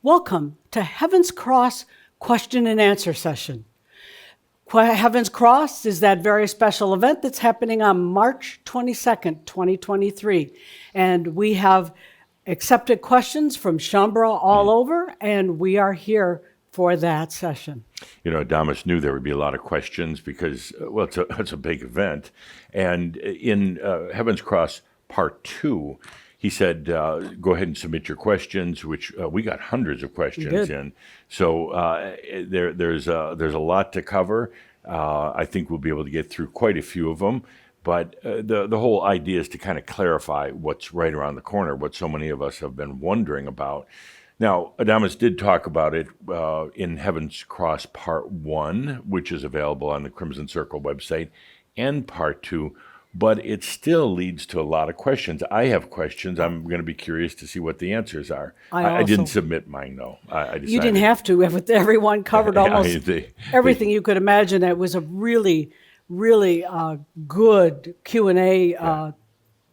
Welcome to Heaven's Cross question and answer session. Heaven's Cross is that very special event that's happening on March 22nd, 2023. And we have accepted questions from Shaumbra all over, and we are here for that session. You know, Adamus knew there would be a lot of questions because, well, it's a big event. And in Heaven's Cross Part 2, he said, go ahead and submit your questions, which we got hundreds of questions in. So there's a lot to cover. I think we'll be able to get through quite a few of them. But the whole idea is to kind of clarify what's right around the corner, what so many of us have been wondering about. Now, Adamus did talk about it in Heaven's Cross Part 1, which is available on the Crimson Circle website, and Part 2, but it still leads to a lot of questions. I have questions. I'm going to be curious to see what the answers are. I didn't submit mine, though. I decided. You didn't have to. Everyone covered almost everything you could imagine. It was a really, really good Q&A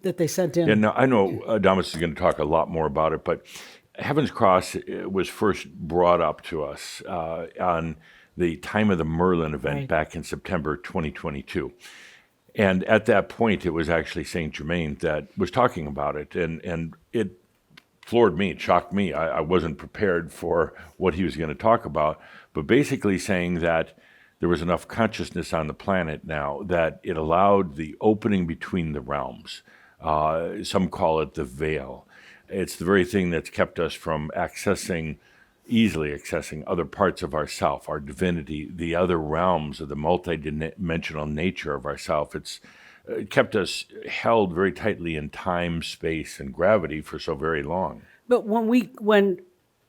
that they sent in. And I know Adamus is going to talk a lot more about it, but Heaven's Cross was first brought up to us on the Time of the Merlin event back in September 2022. And at that point, it was actually Saint-Germain that was talking about it. And it floored me, it shocked me. I wasn't prepared for what he was going to talk about, but basically saying that there was enough consciousness on the planet now that it allowed the opening between the realms. Some call it the veil. It's the very thing that's kept us from easily accessing other parts of ourself, our divinity, the other realms of the multidimensional nature of ourself. It's kept us held very tightly in time, space, and gravity for so very long. But when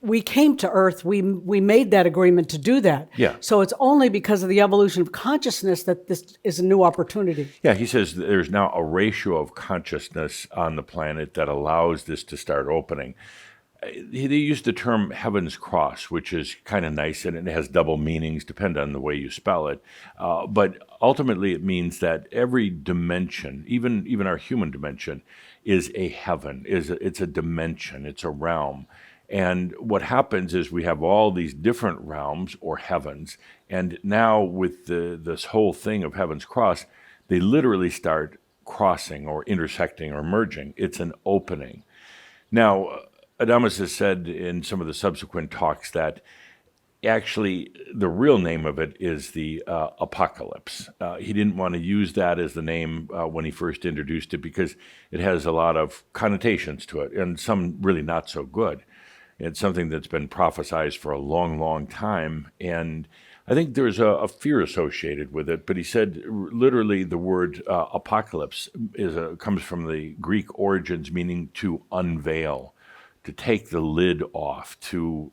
we came to Earth, we made that agreement to do that. Yeah. So it's only because of the evolution of consciousness that this is a new opportunity. Yeah, he says there's now a ratio of consciousness on the planet that allows this to start opening. They use the term Heaven's Cross, which is kind of nice, and it has double meanings, depending on the way you spell it. But ultimately, it means that every dimension, even our human dimension, is a heaven. It's a dimension. It's a realm. And what happens is we have all these different realms or heavens, and now with this whole thing of Heaven's Cross, they literally start crossing or intersecting or merging. It's an opening. Now, Adamus has said in some of the subsequent talks that actually the real name of it is the apocalypse. He didn't want to use that as the name when he first introduced it because it has a lot of connotations to it, and some really not so good. It's something that's been prophesized for a long, long time, and I think there's a fear associated with it, but he said literally the word apocalypse comes from the Greek origins, meaning to unveil, to take the lid off, to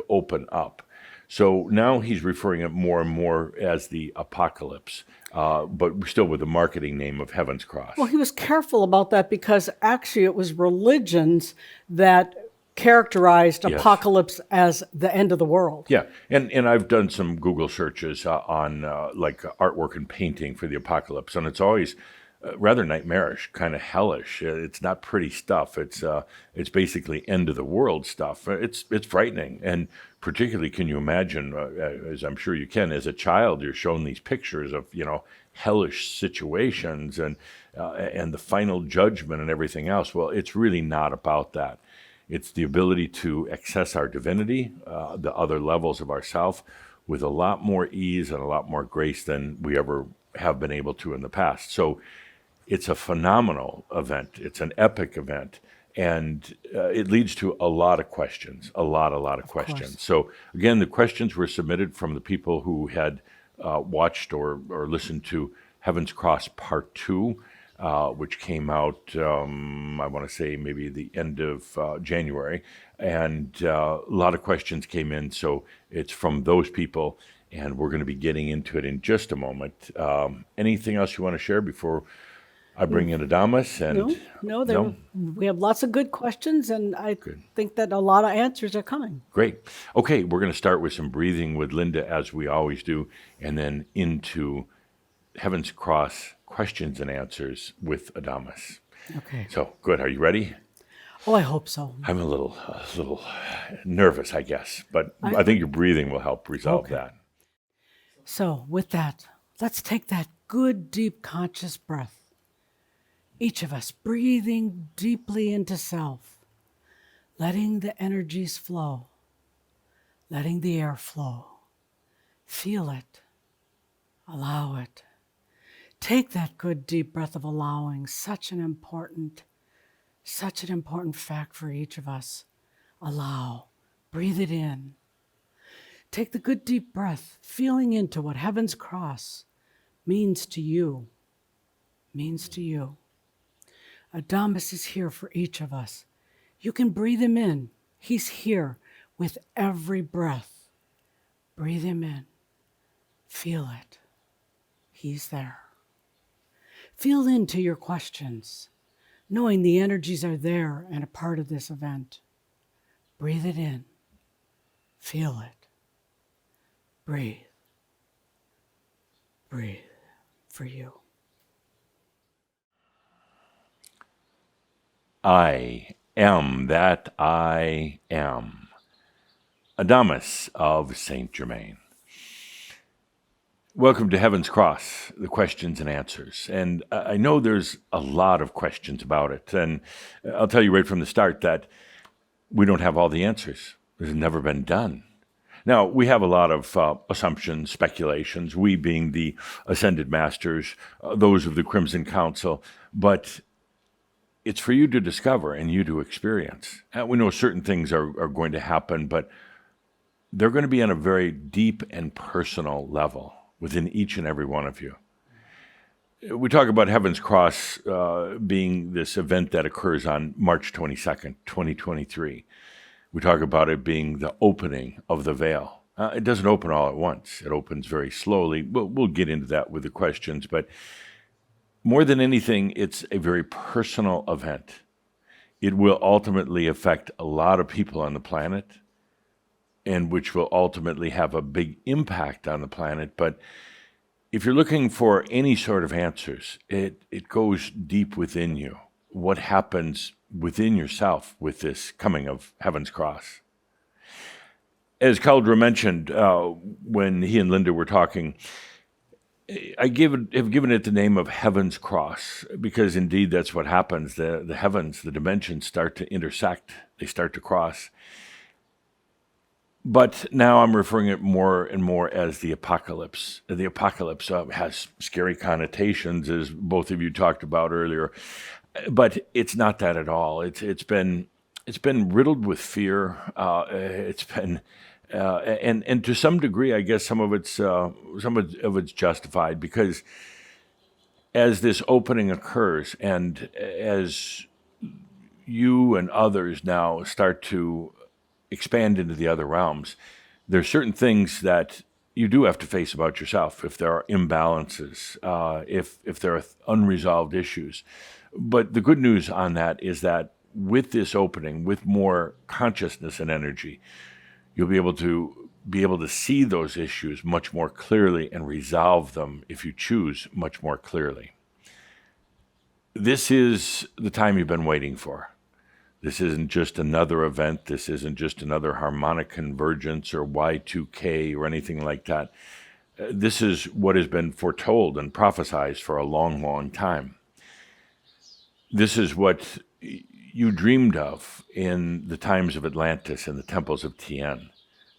open up. So now he's referring it more and more as the apocalypse, but still with the marketing name of Heaven's Cross. Well, he was careful about that because actually it was religions that characterized apocalypse as the end of the world. Yeah, and I've done some Google searches on like artwork and painting for the apocalypse, and it's always rather nightmarish, kind of hellish. It's not pretty stuff. It's basically end of the world stuff. It's frightening, and particularly, can you imagine? As I'm sure you can, as a child, you're shown these pictures of hellish situations and the final judgment and everything else. Well, it's really not about that. It's the ability to access our divinity, the other levels of ourself, with a lot more ease and a lot more grace than we ever have been able to in the past. So it's a phenomenal event. It's an epic event. And it leads to a lot of questions, a lot of questions. So again, the questions were submitted from the people who had watched or listened to Heaven's Cross Part 2, which came out, I want to say maybe the end of January. And a lot of questions came in, so it's from those people, and we're going to be getting into it in just a moment. Anything else you want to share before I bring in Adamus? No, we have lots of good questions, and I think that a lot of answers are coming. Great. Okay, we're going to start with some breathing with Linda, as we always do, and then into Heaven's Cross questions and answers with Adamus. Okay. So, good. Are you ready? Oh, I hope so. I'm a little nervous, I guess, but I think your breathing will help resolve Okay. that. So, with that, let's take that good, deep, conscious breath. Each of us breathing deeply into self, letting the energies flow, letting the air flow. Feel it. Allow it. Take that good, deep breath of allowing, such an important fact for each of us. Allow. Breathe it in. Take the good, deep breath, feeling into what Heaven's Cross means to you. Means to you. Adamus is here for each of us. You can breathe him in. He's here with every breath. Breathe him in. Feel it. He's there. Feel into your questions, knowing the energies are there and a part of this event. Breathe it in. Feel it. Breathe. Breathe for you. I am that I am. Adamus of Saint-Germain. Welcome to Heaven's Cross, the questions and answers. And I know there's a lot of questions about it. And I'll tell you right from the start that we don't have all the answers. It's never been done. Now, we have a lot of assumptions, speculations, we being the ascended masters, those of the Crimson Council, but it's for you to discover and you to experience. We know certain things are going to happen, but they're going to be on a very deep and personal level within each and every one of you. We talk about Heaven's Cross being this event that occurs on March 22nd, 2023. We talk about it being the opening of the veil. It doesn't open all at once. It opens very slowly. We'll get into that with the questions, but more than anything, it's a very personal event. It will ultimately affect a lot of people on the planet, and which will ultimately have a big impact on the planet. But if you're looking for any sort of answers, it goes deep within you. What happens within yourself with this coming of Heaven's Cross? As Caldra mentioned when he and Linda were talking, I have given it the name of Heaven's Cross because indeed that's what happens. The heavens, the dimensions start to intersect. They start to cross. But now I'm referring it more and more as the apocalypse. The apocalypse has scary connotations, as both of you talked about earlier, but it's not that at all. It's been riddled with fear. It's been and to some degree, I guess some of it's justified because as this opening occurs and as you and others now start to expand into the other realms, there's certain things that you do have to face about yourself if there are imbalances, if there are unresolved issues. But the good news on that is that with this opening, with more consciousness and energy, you'll be able to see those issues much more clearly and resolve them, if you choose, much more clearly. This is the time you've been waiting for. This isn't just another event. This isn't just another harmonic convergence or Y2K or anything like that. This is what has been foretold and prophesied for a long, long time. This is what you dreamed of in the times of Atlantis and the temples of Tien.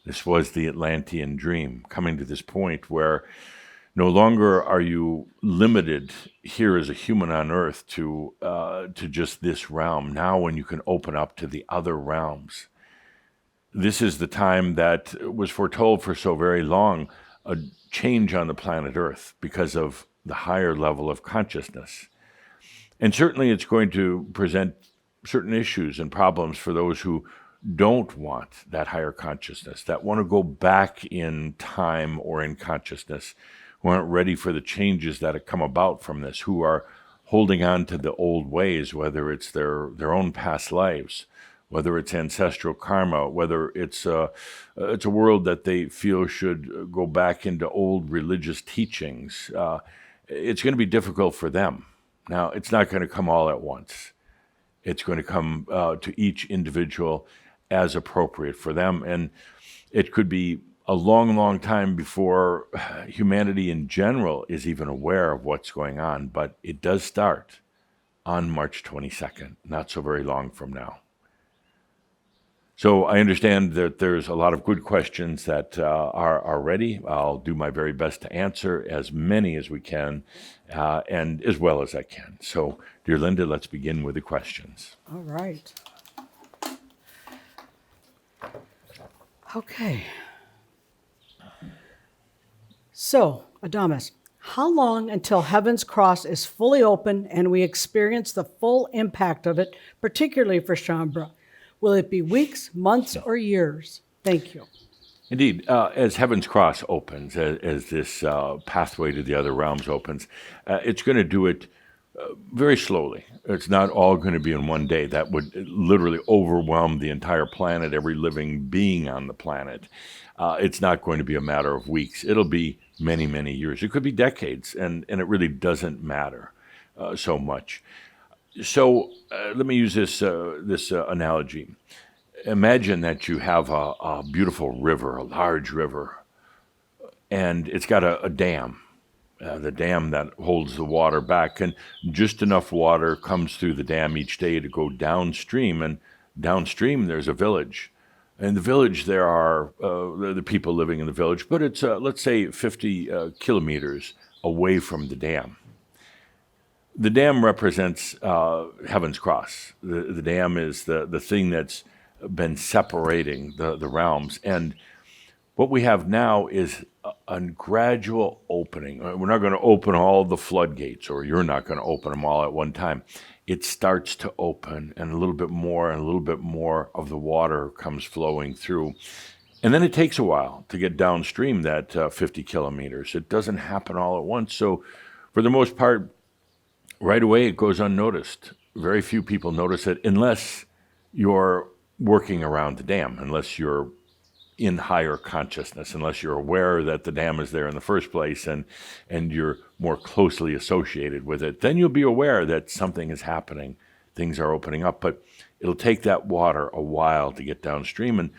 This was the Atlantean dream, coming to this point where no longer are you limited here as a human on Earth to just this realm. Now when you can open up to the other realms. This is the time that was foretold for so very long, a change on the planet Earth because of the higher level of consciousness. And certainly it's going to present certain issues and problems for those who don't want that higher consciousness, that want to go back in time or in consciousness, who aren't ready for the changes that have come about from this, who are holding on to the old ways, whether it's their own past lives, whether it's ancestral karma, whether it's a world that they feel should go back into old religious teachings. It's going to be difficult for them. Now, it's not going to come all at once. It's going to come to each individual as appropriate for them. And it could be a long, long time before humanity in general is even aware of what's going on. But it does start on March 22nd, not so very long from now. So I understand that there's a lot of good questions that are ready. I'll do my very best to answer as many as we can and as well as I can. So, dear Linda, let's begin with the questions. All right. Okay. So, Adamus, how long until Heaven's Cross is fully open and we experience the full impact of it, particularly for Shaumbra? Will it be weeks, months, or years? Thank you. Indeed, as Heaven's Cross opens, as this pathway to the other realms opens, it's going to do it very slowly. It's not all going to be in one day. That would literally overwhelm the entire planet, every living being on the planet. It's not going to be a matter of weeks. It'll be many, many years. It could be decades, and it really doesn't matter so much. So let me use this analogy. Imagine that you have a beautiful river, a large river, and it's got a dam, the dam that holds the water back, and just enough water comes through the dam each day to go downstream, and downstream there's a village. In the village, there are the people living in the village, but it's, let's say, 50 kilometers away from the dam. The dam represents Heaven's Cross. The dam is the thing that's been separating the realms. And what we have now is a gradual opening. We're not going to open all the floodgates, or you're not going to open them all at one time. It starts to open, and a little bit more and a little bit more of the water comes flowing through. And then it takes a while to get downstream that 50 kilometers. It doesn't happen all at once. So for the most part, right away it goes unnoticed. Very few people notice it unless you're working around the dam, unless you're in higher consciousness, unless you're aware that the dam is there in the first place and you're more closely associated with it. Then you'll be aware that something is happening, things are opening up, but it'll take that water a while to get downstream, and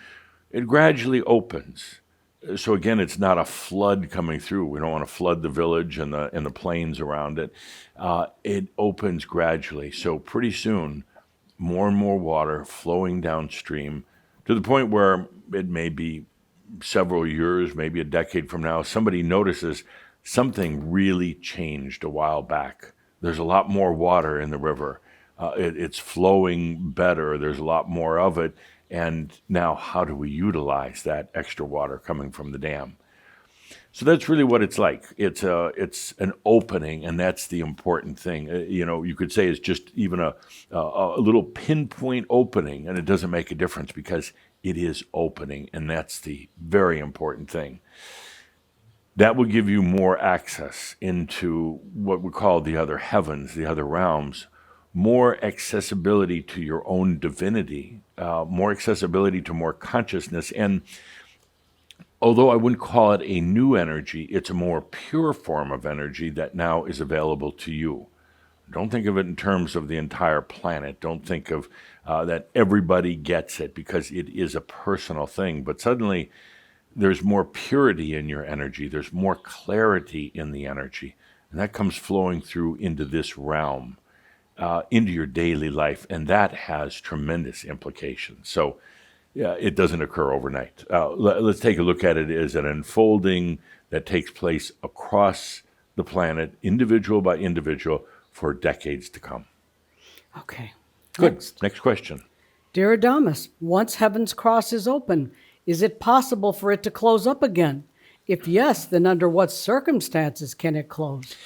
it gradually opens. So again, it's not a flood coming through. We don't want to flood the village and the plains around it. It opens gradually. So pretty soon, more and more water flowing downstream to the point where it may be several years, maybe a decade from now, somebody notices something really changed a while back. There's a lot more water in the river. It's flowing better. There's a lot more of it. And now how do we utilize that extra water coming from the dam? So that's really what it's like. It's an opening, and that's the important thing. You could say it's just even a little pinpoint opening, and it doesn't make a difference because it is opening, and that's the very important thing. That will give you more access into what we call the other heavens, the other realms, more accessibility to your own divinity, more accessibility to more consciousness. And although I wouldn't call it a new energy, it's a more pure form of energy that now is available to you. Don't think of it in terms of the entire planet. Don't think of that everybody gets it, because it is a personal thing. But suddenly there's more purity in your energy. There's more clarity in the energy. And that comes flowing through into this realm, into your daily life. And that has tremendous implications. So yeah, it doesn't occur overnight. Let's take a look at it as an unfolding that takes place across the planet, individual by individual, for decades to come. Okay. Good. Next question. Dear Adamus, once Heaven's Cross is open, is it possible for it to close up again? If yes, then under what circumstances can it close?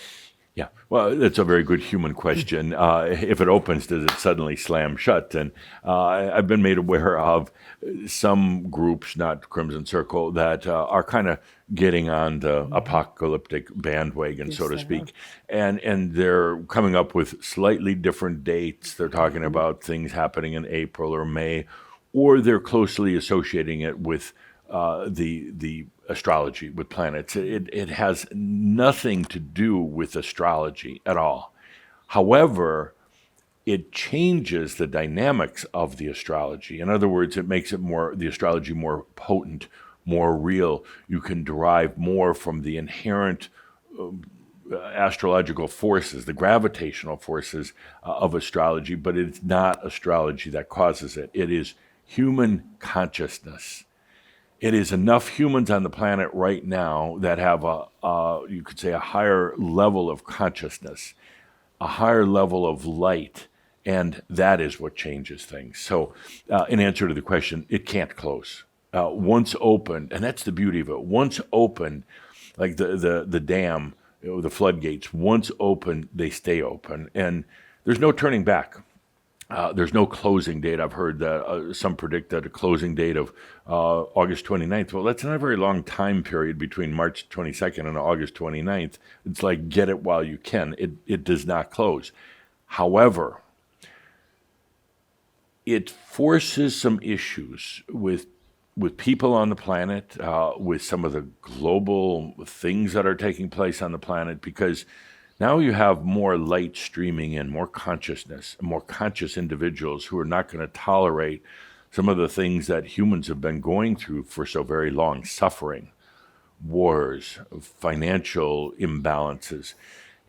Yeah, well, that's a very good human question. If it opens, does it suddenly slam shut? And I've been made aware of some groups, not Crimson Circle, that are kind of getting on the apocalyptic bandwagon, so to speak. And they're coming up with slightly different dates. They're talking about things happening in April or May, or they're closely associating it with the astrology, with planets. It has nothing to do with astrology at all. However, it changes the dynamics of the astrology. In other words, it makes the astrology more potent, more real. You can derive more from the inherent astrological forces, the gravitational forces of astrology, but it's not astrology that causes it. It is human consciousness. It is enough humans on the planet right now that have you could say, a higher level of consciousness, a higher level of light, and that is what changes things. So, in answer to the question, it can't close. Once open, and that's the beauty of it. Once open, like the dam, the floodgates. Once open, they stay open, and there's no turning back. There's no closing date. I've heard that some predict that a closing date of August 29th. Well, that's not a very long time period between March 22nd and August 29th. It's like get it while you can. It does not close. However, it forces some issues with people on the planet, with some of the global things that are taking place on the planet, because now you have more light streaming in, more consciousness, more conscious individuals who are not going to tolerate some of the things that humans have been going through for so very long: suffering, wars, financial imbalances.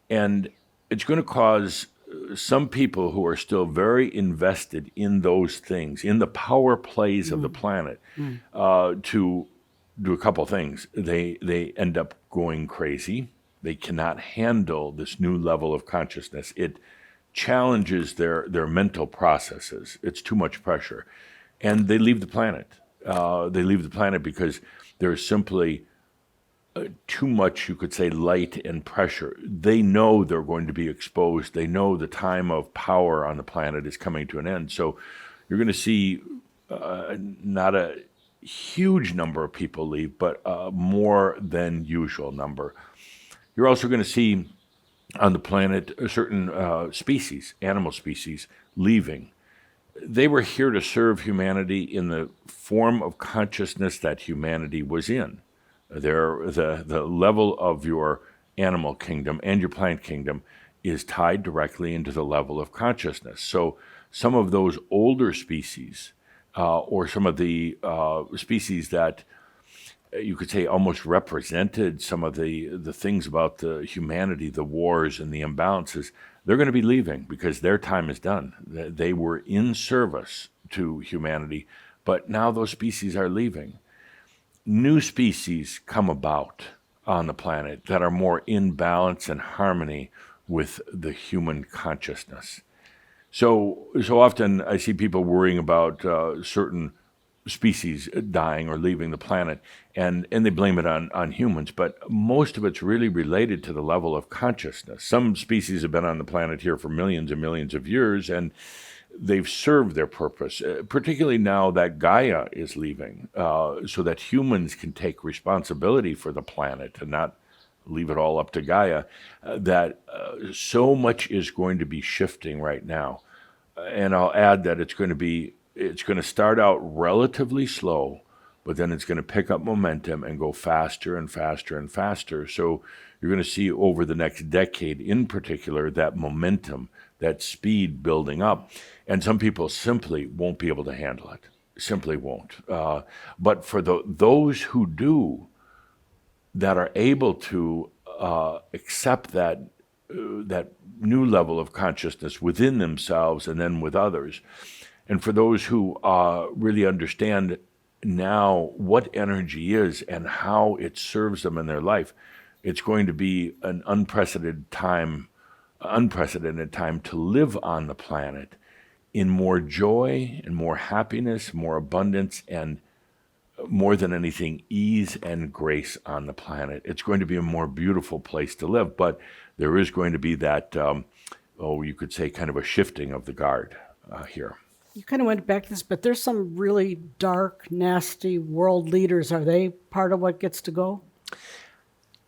And it's going to cause some people who are still very invested in those things, in the power plays of the planet, to do a couple things. They end up going crazy. They cannot handle this new level of consciousness. It challenges their mental processes. It's too much pressure. And they leave the planet. They leave the planet because there's simply too much, you could say, light and pressure. They know they're going to be exposed. They know the time of power on the planet is coming to an end. So you're going to see not a huge number of people leave, but a more than usual number. You're also going to see on the planet certain species, animal species, leaving. They were here to serve humanity in the form of consciousness that humanity was in. The level of your animal kingdom and your plant kingdom is tied directly into the level of consciousness. So some of those older species, or some of the species that you could say almost represented some of the things about the humanity, the wars and the imbalances, they're going to be leaving because their time is done. They were in service to humanity, but now those species are leaving. New species come about on the planet that are more in balance and harmony with the human consciousness. So often I see people worrying about certain species dying or leaving the planet, and they blame it on humans, but most of it's really related to the level of consciousness. Some species have been on the planet here for millions and millions of years, and they've served their purpose, particularly now that Gaia is leaving, so that humans can take responsibility for the planet and not leave it all up to Gaia, that so much is going to be shifting right now. And I'll add that it's going to start out relatively slow, but then it's going to pick up momentum and go faster and faster and faster. So you're going to see over the next decade in particular that momentum, that speed building up. And some people simply won't be able to handle it, simply won't. But for those who do, that are able to accept that new level of consciousness within themselves and then with others, and for those who really understand now what energy is and how it serves them in their life, it's going to be an unprecedented time to live on the planet in more joy and more happiness, more abundance, and more than anything, ease and grace on the planet. It's going to be a more beautiful place to live, but there is going to be that, you could say, kind of a shifting of the guard here. You kind of went back to this, but there's some really dark, nasty world leaders. Are they part of what gets to go?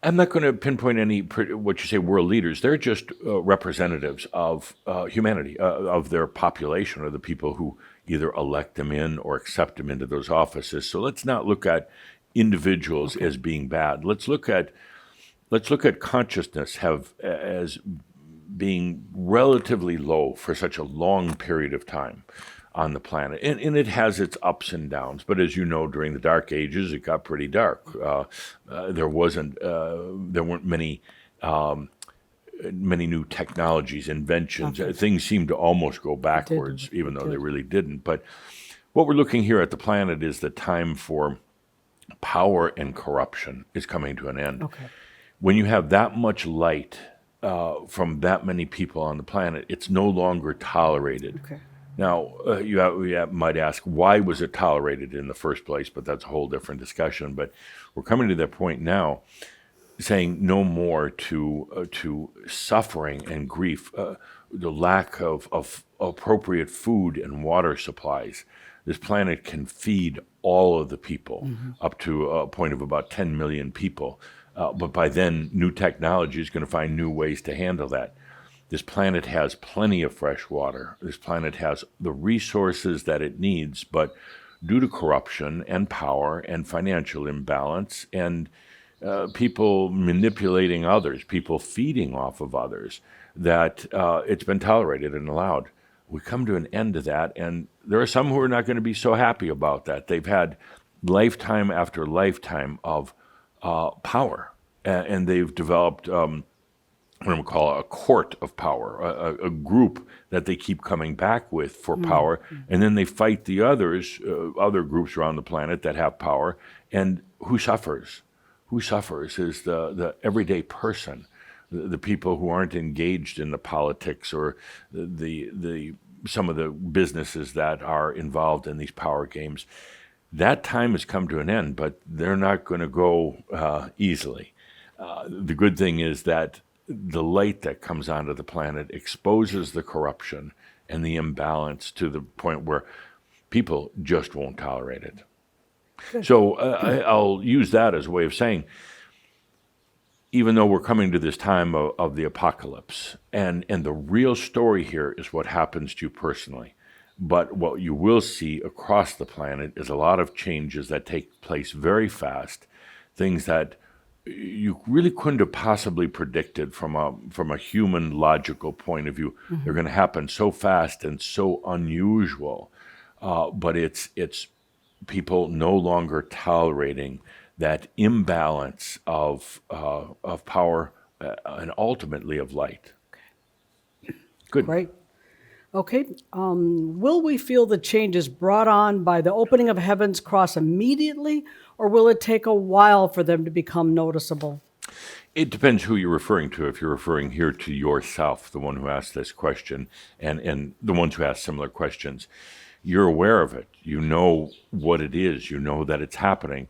I'm not going to pinpoint any, what you say, world leaders. They're just representatives of humanity, of their population, or the people who either elect them in or accept them into those offices. So let's not look at individuals as being bad. Let's look at consciousness as being relatively low for such a long period of time on the planet. And it has its ups and downs. But as you know, during the Dark Ages, it got pretty dark. There weren't many new technologies, inventions. Things seemed to almost go backwards, even though they really didn't. But what we're looking here at the planet is the time for power and corruption is coming to an end. Okay. When you have that much light from that many people on the planet, it's no longer tolerated. Okay. Now, you might ask, why was it tolerated in the first place? But that's a whole different discussion. But we're coming to that point now, saying no more to suffering and grief, the lack of appropriate food and water supplies. This planet can feed all of the people up to a point of about 10 million people. But by then, new technology is going to find new ways to handle that. This planet has plenty of fresh water. This planet has the resources that it needs, but due to corruption and power and financial imbalance and people manipulating others, people feeding off of others, that it's been tolerated and allowed. We come to an end to that, and there are some who are not going to be so happy about that. They've had lifetime after lifetime of power, and they've developed what I'm going to call a court of power, a group that they keep coming back with for power, and then they fight the others, other groups around the planet that have power, and who suffers? Who suffers is the everyday person, the people who aren't engaged in the politics or the some of the businesses that are involved in these power games. That time has come to an end, but they're not going to go easily. The good thing is that the light that comes onto the planet exposes the corruption and the imbalance to the point where people just won't tolerate it. Good. So I'll use that as a way of saying, even though we're coming to this time of the apocalypse, and the real story here is what happens to you personally, but what you will see across the planet is a lot of changes that take place very fast, things that you really couldn't have possibly predicted from a human logical point of view. They're going to happen so fast and so unusual, but it's people no longer tolerating that imbalance of power and ultimately of light. Okay. Good. Great. Okay. Will we feel the changes brought on by the opening of Heaven's cross immediately, or will it take a while for them to become noticeable? It depends who you're referring to. If you're referring here to yourself, the one who asked this question, and the ones who ask similar questions, you're aware of it. You know what it is. You know that it's happening.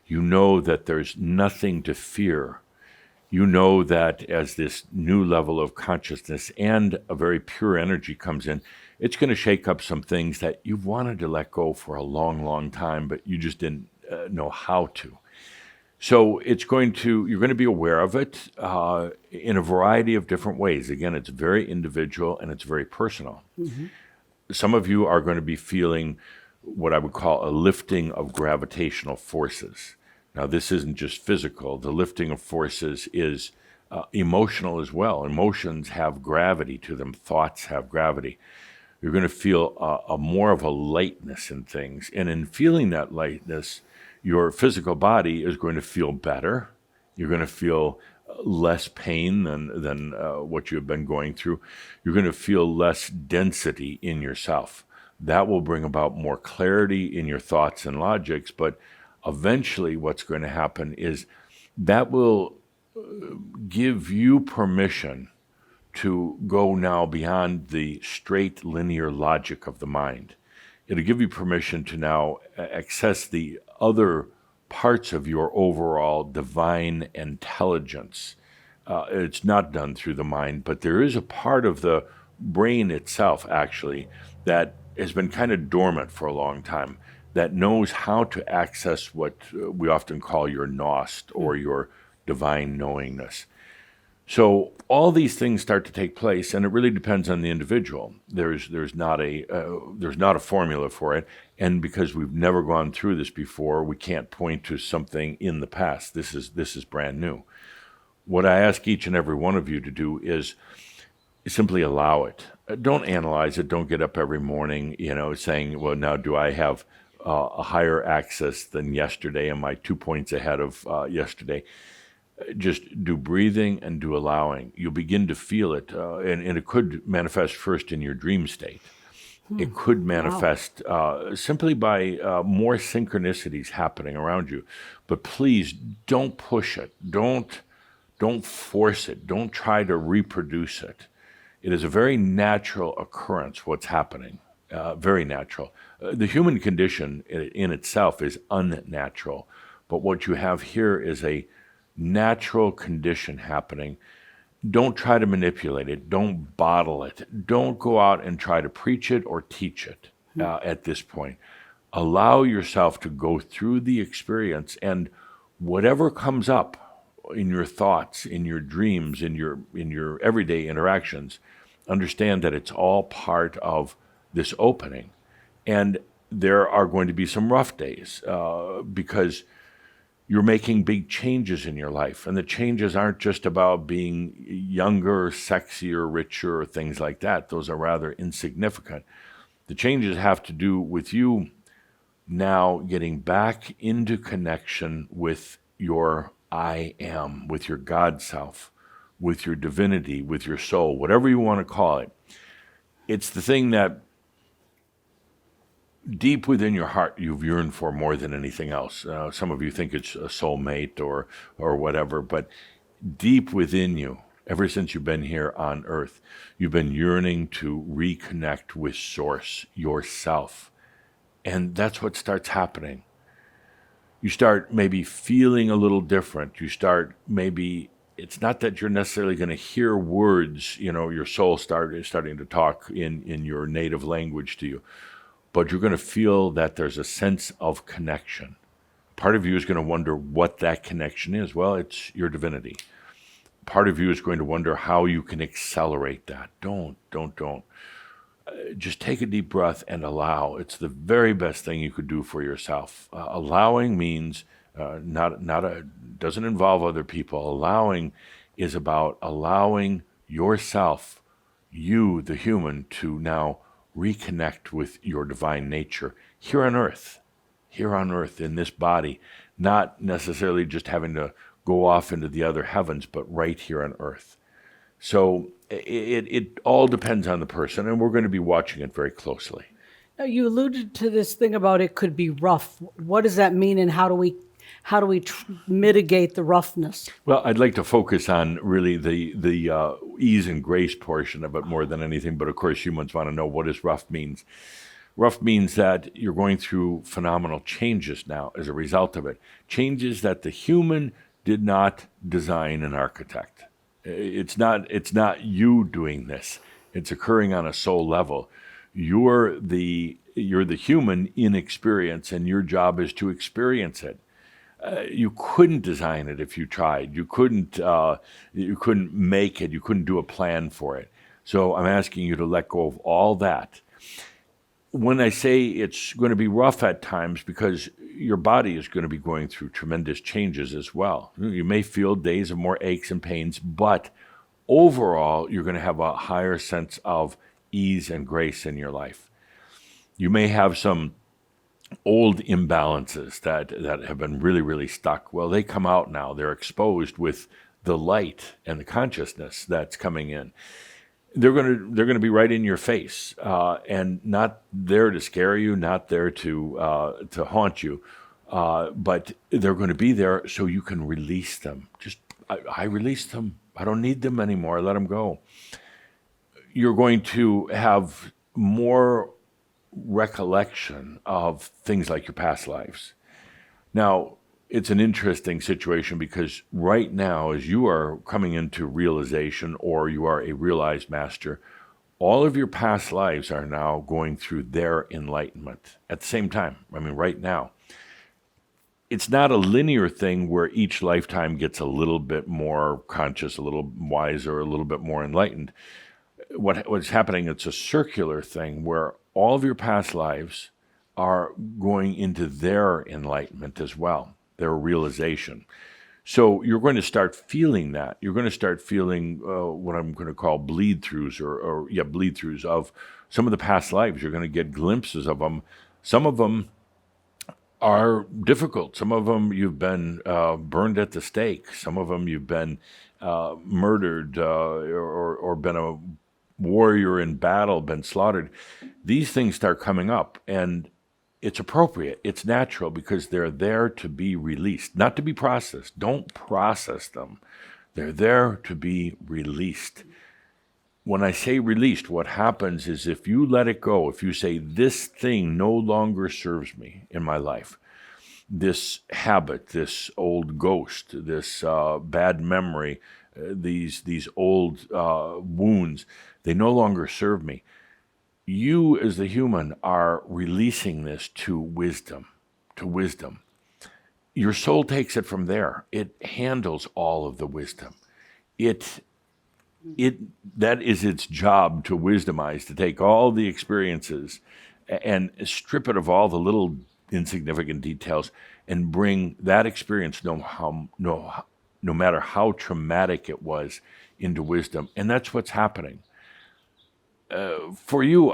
You know that there's nothing to fear. You know that as this new level of consciousness and a very pure energy comes in, it's going to shake up some things that you've wanted to let go for a long, long time, but you just didn't know how to. So you're going to be aware of it in a variety of different ways. Again, it's very individual and it's very personal. Some of you are going to be feeling what I would call a lifting of gravitational forces. Now, this isn't just physical. The lifting of forces is emotional as well. Emotions have gravity to them. Thoughts have gravity. You're going to feel a more of a lightness in things. And in feeling that lightness, your physical body is going to feel better. You're going to feel less pain than what you've been going through. You're going to feel less density in yourself. That will bring about more clarity in your thoughts and logics, but eventually what's going to happen is that will give you permission to go now beyond the straight linear logic of the mind. It'll give you permission to now access the other parts of your overall divine intelligence. It's not done through the mind, but there is a part of the brain itself, actually, that has been kind of dormant for a long time, that knows how to access what we often call your Gnost or your divine knowingness. So all these things start to take place, and it really depends on the individual. There's not a formula for it, and because we've never gone through this before, we can't point to something in the past. This is brand new. What I ask each and every one of you to do is simply allow it. Don't analyze it. Don't get up every morning, saying, well, now do I have a higher access than yesterday? Am I 2 points ahead of yesterday? Just do breathing and do allowing. You'll begin to feel it, and it could manifest first in your dream state. It could manifest simply by more synchronicities happening around you. But please don't push it. Don't force it. Don't try to reproduce it. It is a very natural occurrence, what's happening, very natural. The human condition in itself is unnatural, but what you have here is a natural condition happening. Don't try to manipulate it. Don't bottle it. Don't go out and try to preach it or teach it at this point. Allow yourself to go through the experience, and whatever comes up in your thoughts, in your dreams, in your everyday interactions, understand that it's all part of this opening. And there are going to be some rough days because you're making big changes in your life. And the changes aren't just about being younger, sexier, richer, or things like that. Those are rather insignificant. The changes have to do with you now getting back into connection with your I am, with your God self, with your divinity, with your soul, whatever you want to call it. It's the thing that deep within your heart you've yearned for more than anything else. Some of you think it's a soulmate or whatever, but deep within you, ever since you've been here on earth, you've been yearning to reconnect with Source, yourself. And that's what starts happening. You start maybe feeling a little different. You start maybe, it's not that you're necessarily going to hear words, your soul is starting to talk in your native language to you, but you're going to feel that there's a sense of connection. Part of you is going to wonder what that connection is. Well, it's your divinity. Part of you is going to wonder how you can accelerate that. Don't. Just take a deep breath and allow. It's the very best thing you could do for yourself. Allowing means doesn't involve other people. Allowing is about allowing yourself, you, the human, to now reconnect with your divine nature here on earth, in this body, not necessarily just having to go off into the other heavens, but right here on earth. So it all depends on the person, and we're going to be watching it very closely. Now, you alluded to this thing about it could be rough. What does that mean, and how do we mitigate the roughness? Well, I'd like to focus on really the ease and grace portion of it more than anything, but of course humans want to know what does rough means. Rough means that you're going through phenomenal changes now as a result of it. Changes that the human did not design and architect. It's not you doing this. It's occurring on a soul level. You're the human in experience, and your job is to experience it. You couldn't design it if you tried. You couldn't make it. You couldn't do a plan for it. So I'm asking you to let go of all that. When I say it's going to be rough at times, because your body is going to be going through tremendous changes as well. You may feel days of more aches and pains, but overall, you're going to have a higher sense of ease and grace in your life. You may have some old imbalances that have been really, really stuck. Well, they come out now. They're exposed with the light and the consciousness that's coming in. They're going to be right in your face, and not there to scare you, not there to haunt you, but they're going to be there so you can release them. I release them. I don't need them anymore. Let them go. You're going to have more recollection of things like your past lives. Now, it's an interesting situation because right now, as you are coming into realization or you are a realized master, all of your past lives are now going through their enlightenment at the same time. I mean, right now. It's not a linear thing where each lifetime gets a little bit more conscious, a little wiser, a little bit more enlightened. What's happening, it's a circular thing where all of your past lives are going into their enlightenment as well, their realization. So you're going to start feeling that. You're going to start feeling what I'm going to call bleed-throughs bleed-throughs of some of the past lives. You're going to get glimpses of them. Some of them are difficult. Some of them you've been burned at the stake. Some of them you've been murdered or been a warrior in battle, been slaughtered. These things start coming up, and it's appropriate. It's natural because they're there to be released, not to be processed. Don't process them. They're there to be released. When I say released, what happens is if you let it go, if you say, this thing no longer serves me in my life, this habit, this old ghost, this bad memory, these old wounds, they no longer serve me. You as the human are releasing this to wisdom, Your soul takes it from there. It handles all of the wisdom. That is its job to wisdomize, to take all the experiences and strip it of all the little insignificant details and bring that experience, no matter how traumatic it was, into wisdom. And that's what's happening. For you,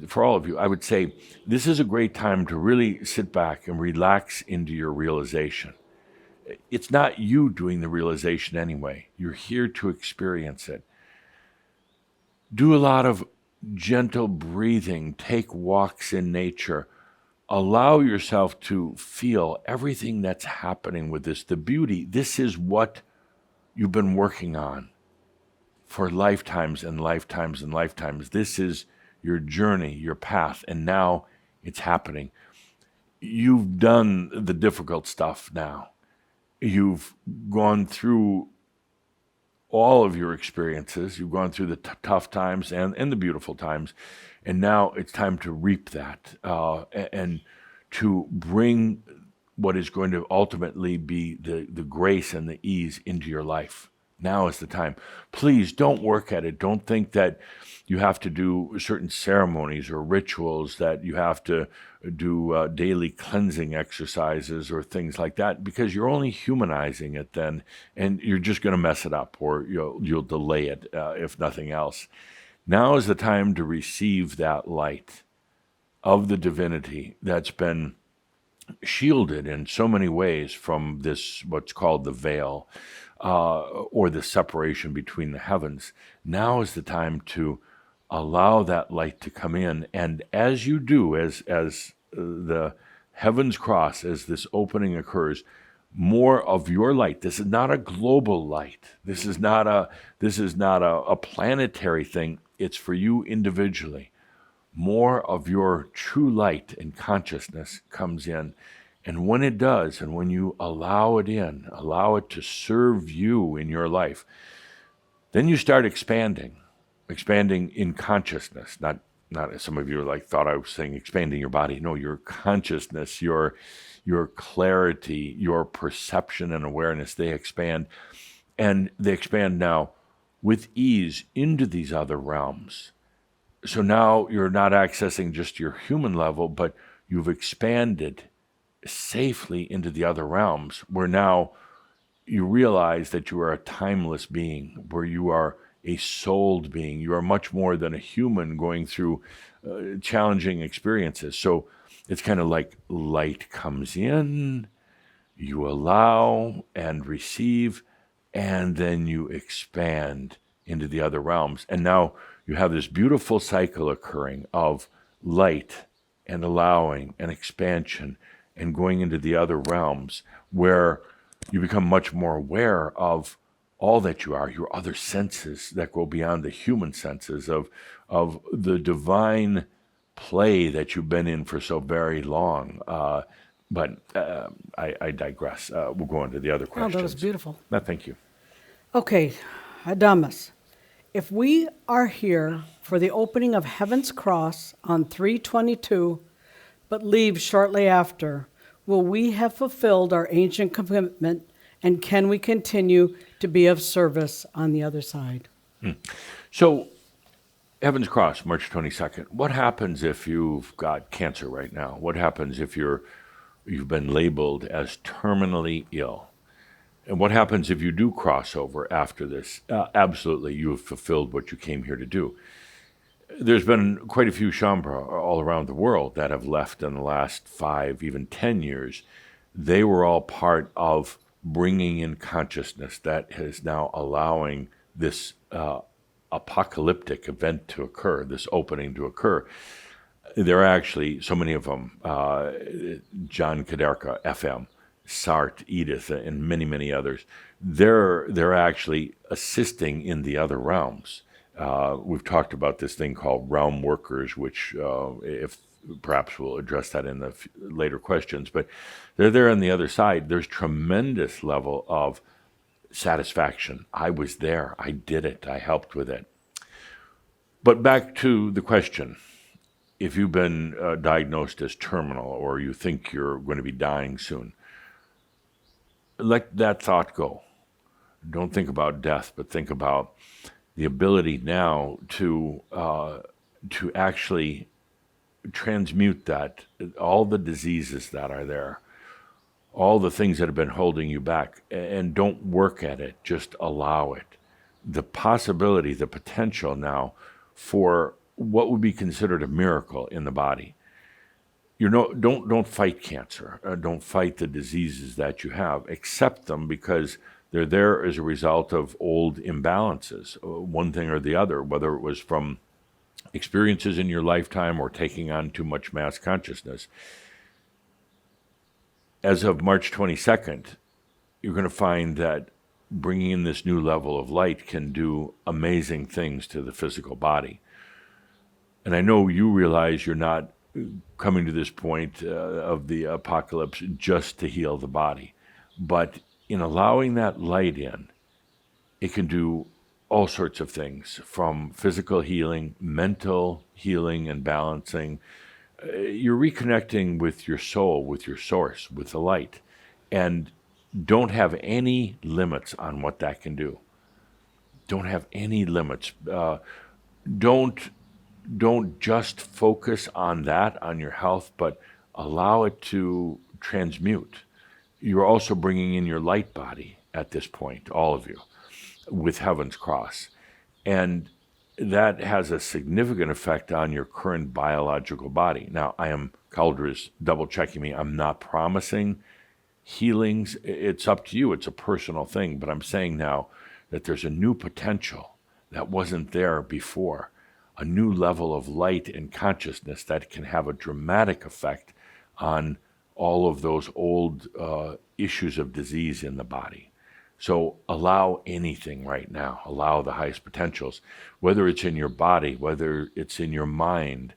for all of you, I would say this is a great time to really sit back and relax into your realization. It's not you doing the realization anyway. You're here to experience it. Do a lot of gentle breathing. Take walks in nature. Allow yourself to feel everything that's happening with this, the beauty. This is what you've been working on for lifetimes and lifetimes and lifetimes. This is your journey, your path, and now it's happening. You've done the difficult stuff now. You've gone through all of your experiences. You've gone through the tough times and the beautiful times. And now it's time to reap that and to bring what is going to ultimately be the grace and the ease into your life. Now is the time. Please don't work at it. Don't think that you have to do certain ceremonies or rituals, that you have to do daily cleansing exercises or things like that, because you're only humanizing it then, and you're just going to mess it up, or you'll delay it if nothing else. Now is the time to receive that light of the divinity that's been shielded in so many ways from this, what's called the veil, or the separation between the heavens. Now is the time to allow that light to come in. And as you do, as the heavens cross, as this opening occurs, more of your light. This is not a global light. This is not a planetary thing. It's for you individually. More of your true light and consciousness comes in. And when it does, and when you allow it in, allow it to serve you in your life, then you start expanding in consciousness. Not as some of you thought I was saying expanding your body. No, your consciousness, your clarity, your perception and awareness, they expand. And they expand now with ease into these other realms. So now you're not accessing just your human level, but you've expanded safely into the other realms, where now you realize that you are a timeless being, where you are a souled being. You are much more than a human going through challenging experiences. So it's kind of like light comes in, you allow and receive, and then you expand into the other realms. And now you have this beautiful cycle occurring of light and allowing and expansion and going into the other realms, where you become much more aware of all that you are, your other senses that go beyond the human senses of the divine play that you've been in for so very long. But I digress. We'll go on to the other questions. Oh, that was beautiful. No, thank you. Okay, Adamus, if we are here for the opening of Heaven's Cross on 3/22, but leave shortly after, will we have fulfilled our ancient commitment, and can we continue to be of service on the other side? So, Heaven's Cross, March 22nd. What happens if you've got cancer right now? What happens if you've been labeled as terminally ill? And what happens if you do cross over after this? Absolutely, you have fulfilled what you came here to do. There's been quite a few Shambhala all around the world that have left in the last 5, even 10 years. They were all part of bringing in consciousness that is now allowing this apocalyptic event to occur, this opening to occur. There are actually so many of them, John Kaderka, FM, Sartre, Edith, and many, many others. They're actually assisting in the other realms. We've talked about this thing called realm workers, which if perhaps we'll address that in the later questions, but they're there on the other side. There's tremendous level of satisfaction. I was there. I did it. I helped with it. But back to the question. If you've been diagnosed as terminal or you think you're going to be dying soon, let that thought go. Don't think about death, but think about the ability now to actually transmute that, all the diseases that are there, all the things that have been holding you back, and don't work at it, just allow it. The possibility, the potential now for what would be considered a miracle in the body. Don't fight cancer. Don't fight the diseases that you have. Accept them because they're there as a result of old imbalances, one thing or the other, whether it was from experiences in your lifetime or taking on too much mass consciousness. As of March 22nd, you're going to find that bringing in this new level of light can do amazing things to the physical body. And I know you realize you're not coming to this point of the apocalypse just to heal the body. But in allowing that light in, it can do all sorts of things, from physical healing, mental healing and balancing. You're reconnecting with your soul, with your source, with the light. And don't have any limits on what that can do. Don't have any limits. Don't just focus on that, on your health, but allow it to transmute. You're also bringing in your light body at this point, all of you, with Heaven's Cross. And that has a significant effect on your current biological body. Now, Cauldre is double checking me. I'm not promising healings. It's up to you. It's a personal thing. But I'm saying now that there's a new potential that wasn't there before. A new level of light and consciousness that can have a dramatic effect on all of those old issues of disease in the body. So allow anything right now. Allow the highest potentials, whether it's in your body, whether it's in your mind,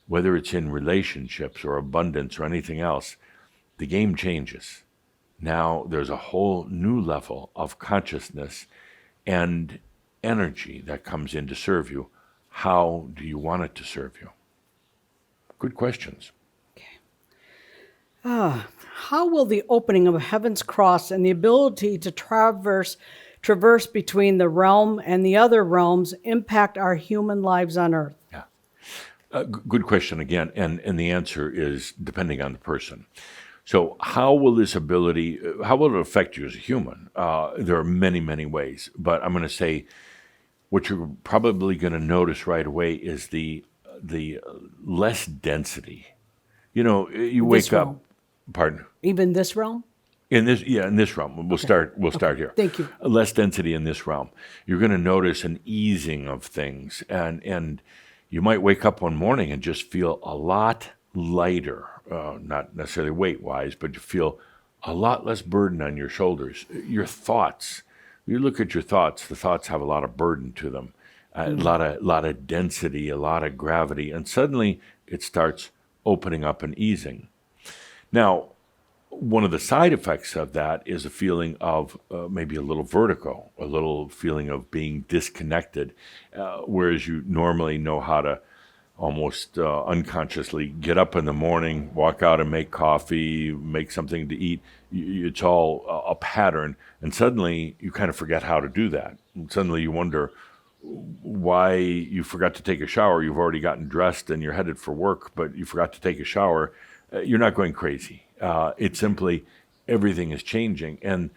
whether it's in relationships or abundance or anything else. The game changes. Now there's a whole new level of consciousness and energy that comes in to serve you. How do you want it to serve you? Good questions. How will the opening of Heaven's Cross and the ability to traverse between the realm and the other realms impact our human lives on Earth? Yeah. Good question again, and the answer is depending on the person. So how will this ability, how will it affect you as a human? There are many, many ways, but I'm going to say what you're probably going to notice right away is the less density. You wake up. Realm. Pardon? Even this realm? In this realm. We'll start here. Thank you. Less density in this realm. You're going to notice an easing of things, and you might wake up one morning and just feel a lot lighter, not necessarily weight-wise, but you feel a lot less burden on your shoulders. Your thoughts. You look at your thoughts. The thoughts have a lot of burden to them, a lot of density, a lot of gravity, and suddenly it starts opening up and easing. Now, one of the side effects of that is a feeling of maybe a little vertigo, a little feeling of being disconnected, whereas you normally know how to almost unconsciously get up in the morning, walk out and make coffee, make something to eat. It's all a pattern, and suddenly you kind of forget how to do that. And suddenly you wonder why you forgot to take a shower. You've already gotten dressed and you're headed for work, but you forgot to take a shower. You're not going crazy. It's simply everything is changing. And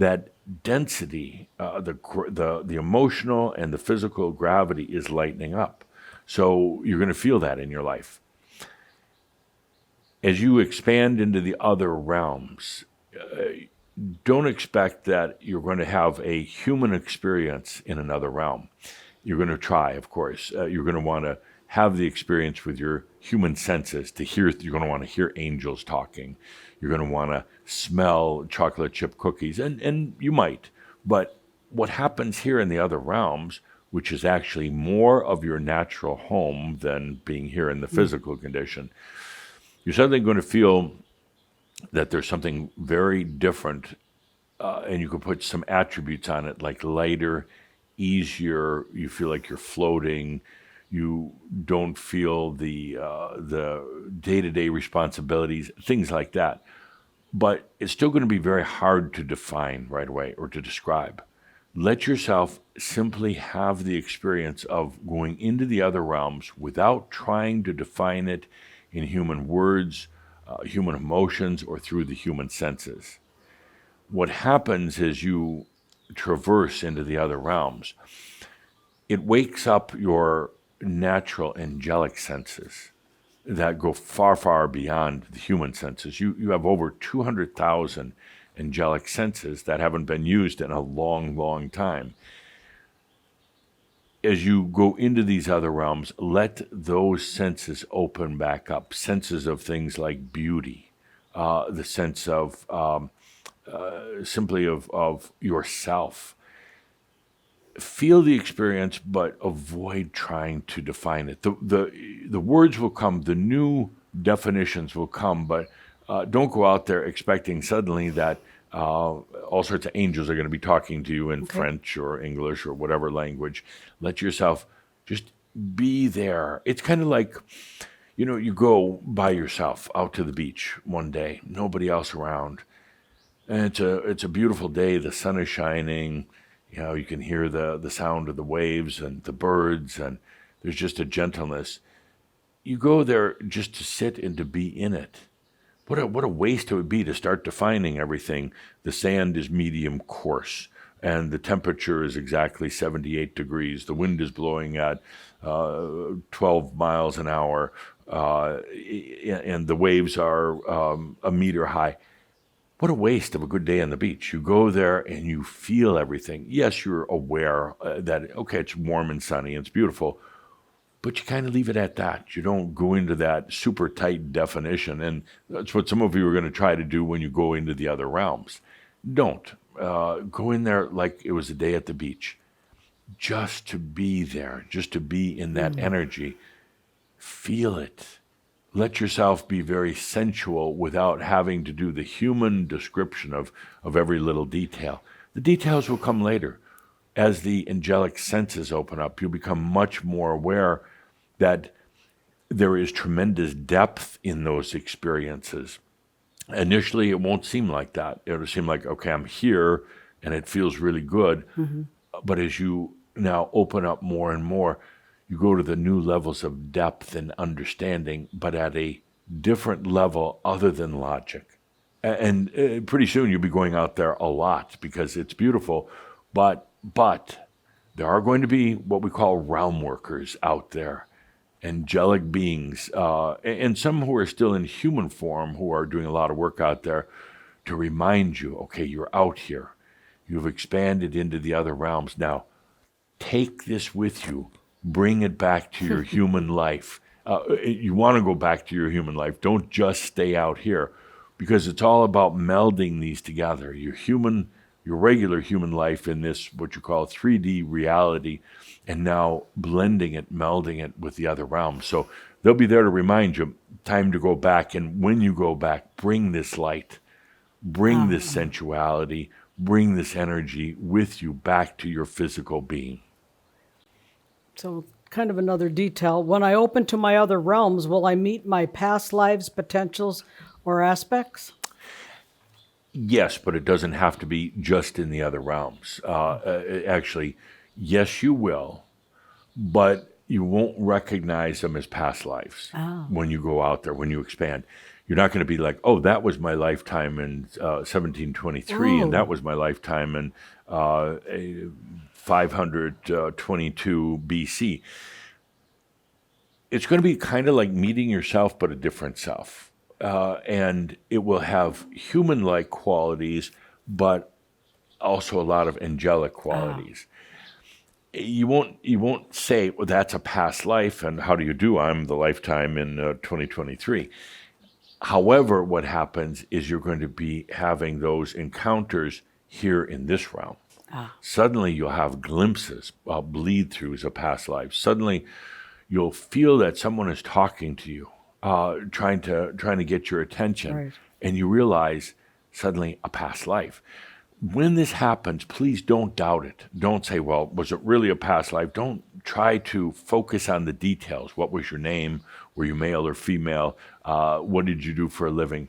that density, the emotional and the physical gravity is lightening up. So you're going to feel that in your life. As you expand into the other realms, don't expect that you're going to have a human experience in another realm. You're going to try, of course. You're going to want to have the experience with your human senses to hear. You're going to want to hear angels talking. You're going to want to smell chocolate chip cookies, and you might. But what happens here in the other realms, which is actually more of your natural home than being here in the physical condition, you're suddenly going to feel that there's something very different, and you can put some attributes on it, like lighter, easier. You feel like you're floating. You don't feel the day-to-day responsibilities, things like that. But it's still going to be very hard to define right away or to describe. Let yourself simply have the experience of going into the other realms without trying to define it in human words, human emotions, or through the human senses. What happens as you traverse into the other realms, it wakes up your natural angelic senses that go far, far beyond the human senses. You have over 200,000 angelic senses that haven't been used in a long, long time. As you go into these other realms, let those senses open back up. Senses of things like beauty, the sense of simply of yourself. Feel the experience, but avoid trying to define it. The words will come, the new definitions will come, but don't go out there expecting suddenly that all sorts of angels are going to be talking to you in French or English or whatever language. Let yourself just be there. It's kind of like, you go by yourself out to the beach one day, nobody else around, and it's a beautiful day. The sun is shining. You can hear the sound of the waves and the birds, and there's just a gentleness. You go there just to sit and to be in it. What a waste it would be to start defining everything. The sand is medium coarse, and the temperature is exactly 78 degrees. The wind is blowing at 12 miles an hour, and the waves are a meter high. What a waste of a good day on the beach. You go there and you feel everything. Yes, you're aware that, okay, it's warm and sunny and it's beautiful, but you kind of leave it at that. You don't go into that super tight definition. And that's what some of you are going to try to do when you go into the other realms. Don't. Go in there like it was a day at the beach. Just to be there, just to be in that energy. Feel it. Let yourself be very sensual without having to do the human description of every little detail. The details will come later. As the angelic senses open up, you'll become much more aware that there is tremendous depth in those experiences. Initially, it won't seem like that. It'll seem like, okay, I'm here and it feels really good. Mm-hmm. But as you now open up more and more, you go to the new levels of depth and understanding, but at a different level other than logic. And pretty soon you'll be going out there a lot because it's beautiful, but there are going to be what we call realm workers out there, angelic beings, and some who are still in human form who are doing a lot of work out there to remind you, okay, you're out here. You've expanded into the other realms. Now, take this with you. Bring it back to your human life. You want to go back to your human life. Don't just stay out here, because it's all about melding these together. Your regular human life in this, what you call 3D reality, and now blending it, melding it with the other realms. So they'll be there to remind you, time to go back. And when you go back, bring this light, bring this sensuality, bring this energy with you back to your physical being. So kind of another detail. When I open to my other realms, will I meet my past lives, potentials, or aspects? Yes, but it doesn't have to be just in the other realms. Actually, yes, you will, but you won't recognize them as past lives when you go out there, when you expand. You're not going to be like, oh, that was my lifetime in 1723, and that was my lifetime in 522 BC. It's going to be kind of like meeting yourself, but a different self. And it will have human-like qualities, but also a lot of angelic qualities. You won't say, well, that's a past life, and how do you do? I'm the lifetime in 2023. However, what happens is you're going to be having those encounters here in this realm. Suddenly you'll have glimpses, bleed-throughs of past lives. Suddenly you'll feel that someone is talking to you, trying to get your attention, Right. and you realize suddenly a past life. When this happens, please don't doubt it. Don't say, well, was it really a past life? Don't try to focus on the details. What was your name? Were you male or female? What did you do for a living?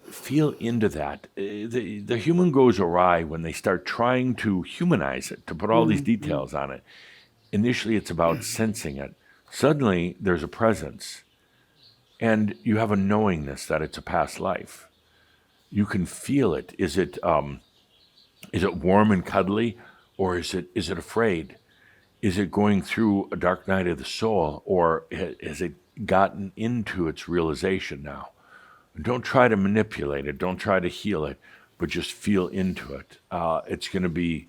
Feel into that. The human goes awry when they start trying to humanize it, to put all these details on it. Initially, it's about sensing it. Suddenly, there's a presence, and you have a knowingness that it's a past life. You can feel it. Is it warm and cuddly, or is it afraid? Is it going through a dark night of the soul, or has it gotten into its realization now? Don't try to manipulate it. Don't try to heal it, but just feel into it. It's going to be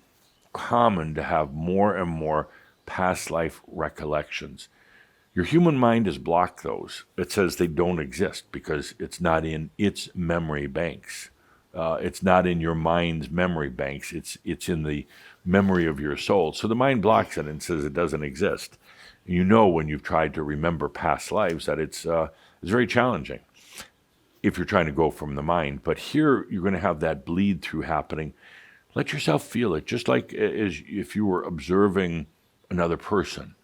common to have more and more past life recollections. Your human mind has blocked those. It says they don't exist because it's not in its memory banks. It's not in your mind's memory banks. It's in the memory of your soul. So the mind blocks it and says it doesn't exist. You know when you've tried to remember past lives that it's very challenging if you're trying to go from the mind. But here you're going to have that bleed through happening. Let yourself feel it, just like as if you were observing another person.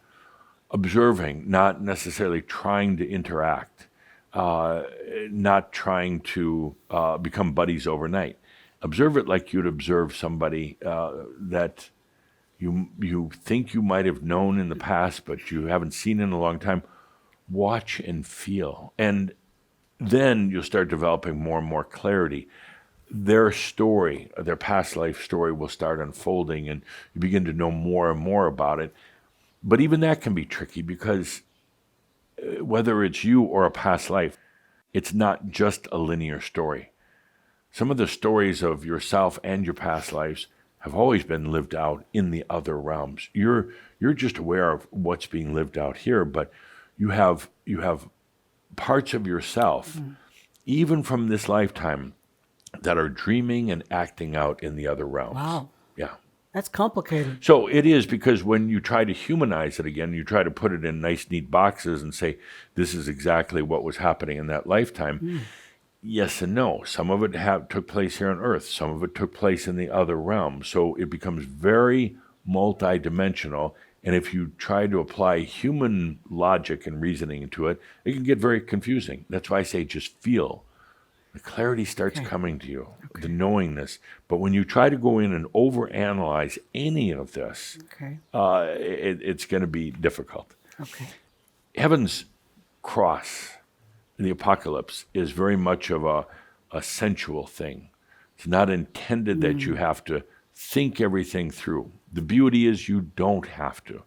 Observing, not necessarily trying to interact, not trying to become buddies overnight. Observe it like you'd observe somebody that you think you might have known in the past, but you haven't seen in a long time. Watch and feel. And then you'll start developing more and more clarity. Their story, their past life story will start unfolding, and you begin to know more and more about it. But even that can be tricky because whether it's you or a past life, it's not just a linear story. Some of the stories of yourself and your past lives have always been lived out in the other realms. You're just aware of what's being lived out here, but you have parts of yourself, even from this lifetime, that are dreaming and acting out in the other realms. Wow. Yeah. That's complicated. So it is, because when you try to humanize it again, you try to put it in nice, neat boxes and say, this is exactly what was happening in that lifetime. Yes and no. Some of it took place here on Earth. Some of it took place in the other realm. So it becomes very multidimensional. And if you try to apply human logic and reasoning to it, it can get very confusing. That's why I say just feel. The clarity starts coming to you, the knowingness. But when you try to go in and overanalyze any of this, it's going to be difficult. Okay. Heaven's cross in the apocalypse is very much of a sensual thing. It's not intended that you have to think everything through. The beauty is you don't have to.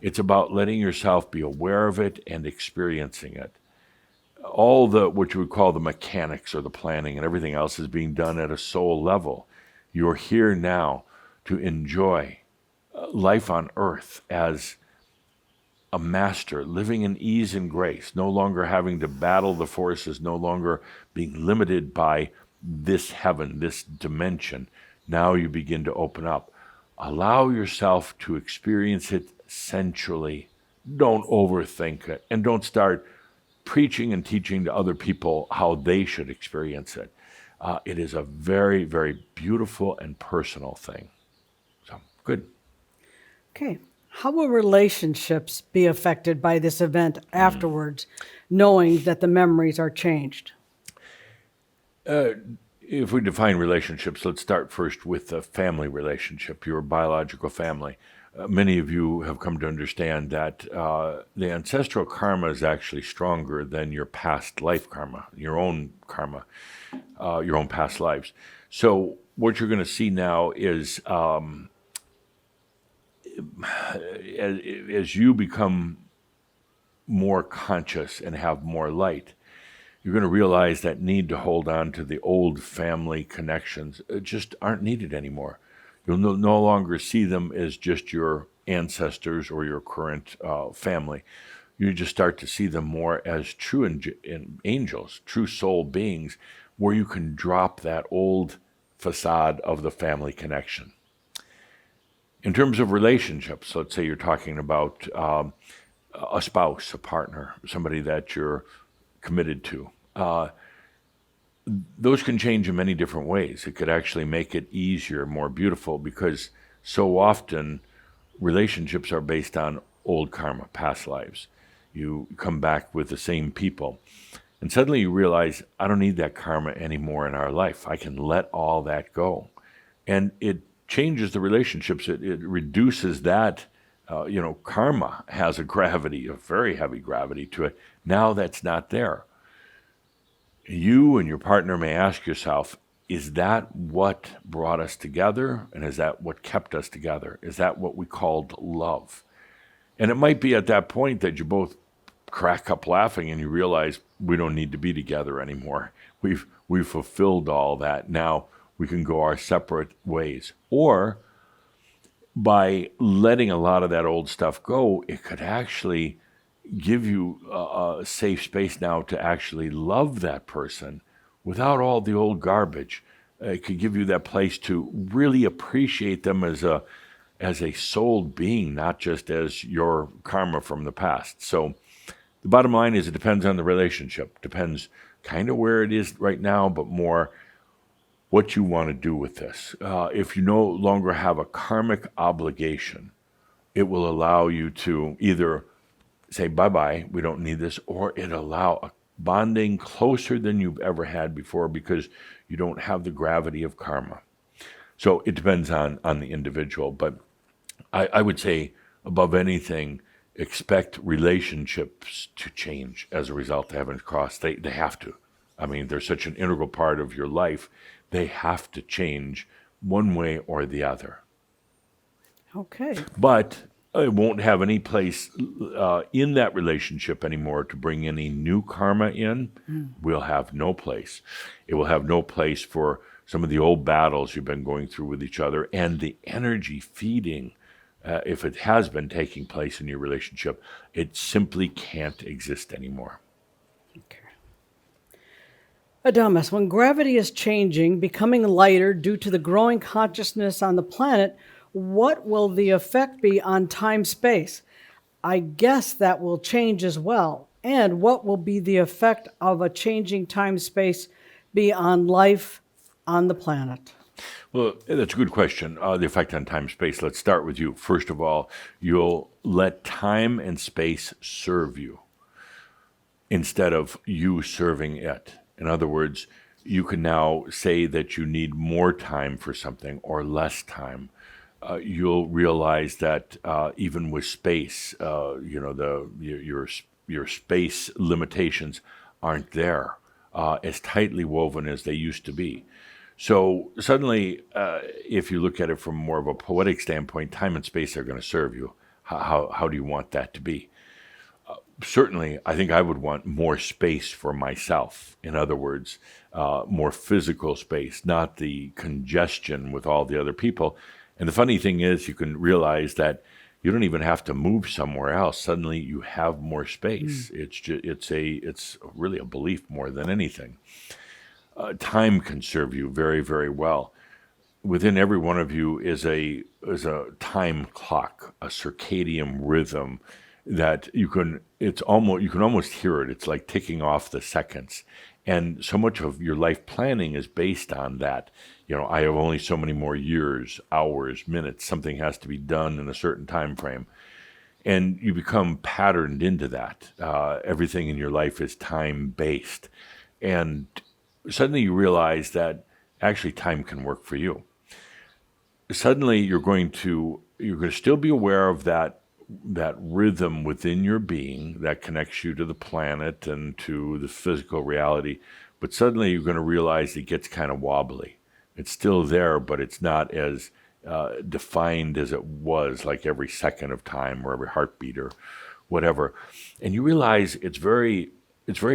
It's about letting yourself be aware of it and experiencing it. All what you would call the mechanics or the planning and everything else is being done at a soul level. You're here now to enjoy life on earth as a master, living in ease and grace, no longer having to battle the forces, no longer being limited by this heaven, this dimension. Now you begin to open up. Allow yourself to experience it sensually. Don't overthink it, and don't start preaching and teaching to other people how they should experience it. It is a very, very beautiful and personal thing. So, good. Okay. How will relationships be affected by this event afterwards, knowing that the memories are changed? If we define relationships, let's start first with the family relationship, your biological family. many of you have come to understand that the ancestral karma is actually stronger than your past life karma, your own karma, your own past lives. So what you're going to see now is as you become more conscious and have more light, you're going to realize that need to hold on to the old family connections just aren't needed anymore. You'll no longer see them as just your ancestors or your current family. You just start to see them more as true angels, true soul beings, where you can drop that old facade of the family connection. In terms of relationships, let's say you're talking about a spouse, a partner, somebody that you're committed to. Those can change in many different ways. It could actually make it easier, more beautiful, because so often relationships are based on old karma, past lives. You come back with the same people, and suddenly you realize, I don't need that karma anymore in our life. I can let all that go. And it changes the relationships. It reduces that. Karma has a gravity, a very heavy gravity to it. Now that's not there. You and your partner may ask yourself, is that what brought us together? And is that what kept us together? Is that what we called love? And it might be at that point that you both crack up laughing and you realize we don't need to be together anymore. We've fulfilled all that. Now we can go our separate ways. Or by letting a lot of that old stuff go, it could actually give you a safe space now to actually love that person without all the old garbage. It could give you that place to really appreciate them as a soul being, not just as your karma from the past. So the bottom line is it depends on the relationship. Depends kind of where it is right now, but more what you want to do with this. If you no longer have a karmic obligation, it will allow you to either say, bye-bye, we don't need this, or it allow a bonding closer than you've ever had before because you don't have the gravity of karma. So it depends on the individual, but I would say above anything, expect relationships to change as a result of Heaven's Cross. They have to. I mean, they're such an integral part of your life. They have to change one way or the other. Okay. But it won't have any place in that relationship anymore to bring any new karma in. Will have no place. It will have no place for some of the old battles you've been going through with each other, and the energy feeding, if it has been taking place in your relationship, it simply can't exist anymore. Okay. Adamus, when gravity is changing, becoming lighter due to the growing consciousness on the planet, what will the effect be on time-space? I guess that will change as well. And what will be the effect of a changing time-space be on life on the planet? Well, that's a good question. The effect on time-space. Let's start with you. First of all, you'll let time and space serve you instead of you serving it. In other words, you can now say that you need more time for something or less time. You'll realize that even with space, your space limitations aren't there as tightly woven as they used to be. So suddenly, if you look at it from more of a poetic standpoint, time and space are going to serve you. How do you want that to be? Certainly, I think I would want more space for myself. In other words, more physical space, not the congestion with all the other people. And the funny thing is, you can realize that you don't even have to move somewhere else. Suddenly, you have more space. It's really a belief more than anything. Time can serve you very, very well. Within every one of you is a time clock, a circadian rhythm that you can almost hear it. It's like ticking off the seconds. And so much of your life planning is based on that. I have only so many more years, hours, minutes. Something has to be done in a certain time frame. And you become patterned into that. Everything in your life is time-based. And suddenly you realize that actually time can work for you. Suddenly you're going to you're going to still be aware of that rhythm within your being that connects you to the planet and to the physical reality, but suddenly you're going to realize it gets kind of wobbly. It's still there, but it's not as defined as it was, like every second of time or every heartbeat or whatever. And you realize it's very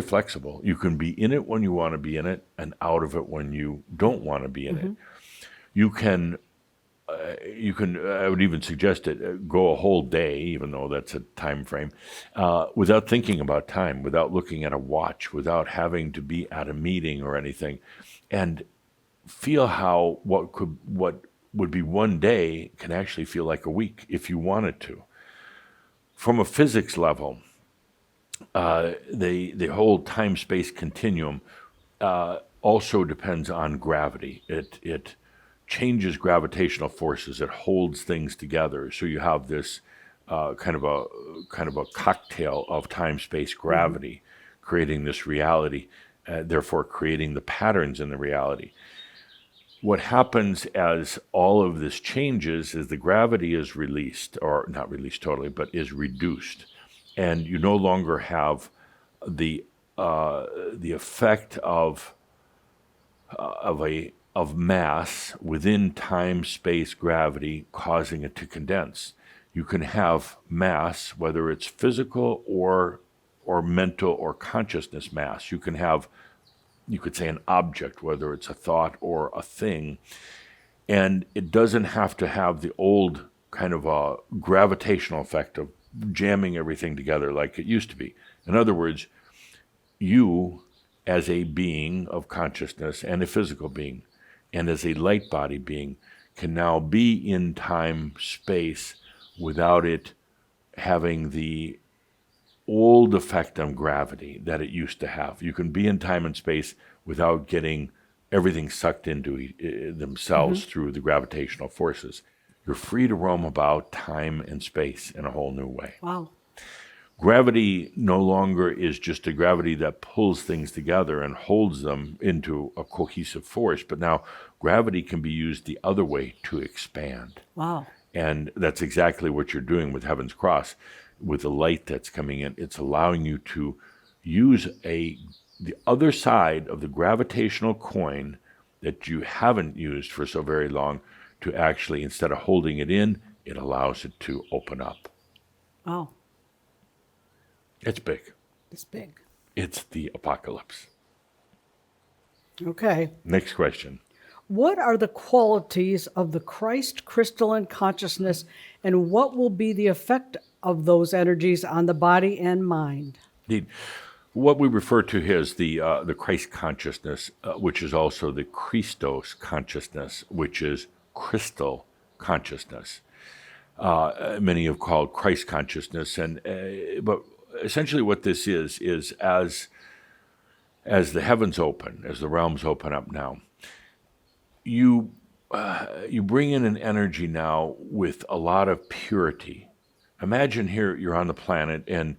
flexible. You can be in it when you want to be in it and out of it when you don't want to be in it. You can, I would even suggest it, go a whole day, even though that's a time frame, without thinking about time, without looking at a watch, without having to be at a meeting or anything, and feel how what would be one day can actually feel like a week if you wanted to. From a physics level, the whole time-space continuum also depends on gravity. It changes gravitational forces. It holds things together. So you have this kind of a cocktail of time-space gravity, creating this reality, therefore creating the patterns in the reality. What happens as all of this changes is the gravity is released, or not released totally, but is reduced, and you no longer have the effect of mass within time, space, gravity causing it to condense. You can have mass, whether it's physical or mental or consciousness mass. You could say an object, whether it's a thought or a thing, and it doesn't have to have the old kind of a gravitational effect of jamming everything together like it used to be. In other words, you as a being of consciousness and a physical being and as a light body being can now be in time, space without it having the old effect on gravity that it used to have. You can be in time and space without getting everything sucked into themselves through the gravitational forces. You're free to roam about time and space in a whole new way. Wow. Gravity no longer is just a gravity that pulls things together and holds them into a cohesive force, but now gravity can be used the other way to expand. Wow. And that's exactly what you're doing with Heaven's Cross. With the light that's coming in, it's allowing you to use the other side of the gravitational coin that you haven't used for so very long to actually, instead of holding it in, it allows it to open up. Wow. It's big. It's big. It's the apocalypse. Okay. Next question. What are the qualities of the Christ crystalline consciousness, and what will be the effect of those energies on the body and mind? Indeed. What we refer to here as the Christ consciousness, which is also the Christos consciousness, which is crystal consciousness. Many have called Christ consciousness, but essentially what this is as the heavens open, as the realms open up now, you bring in an energy now with a lot of purity. Imagine here you're on the planet and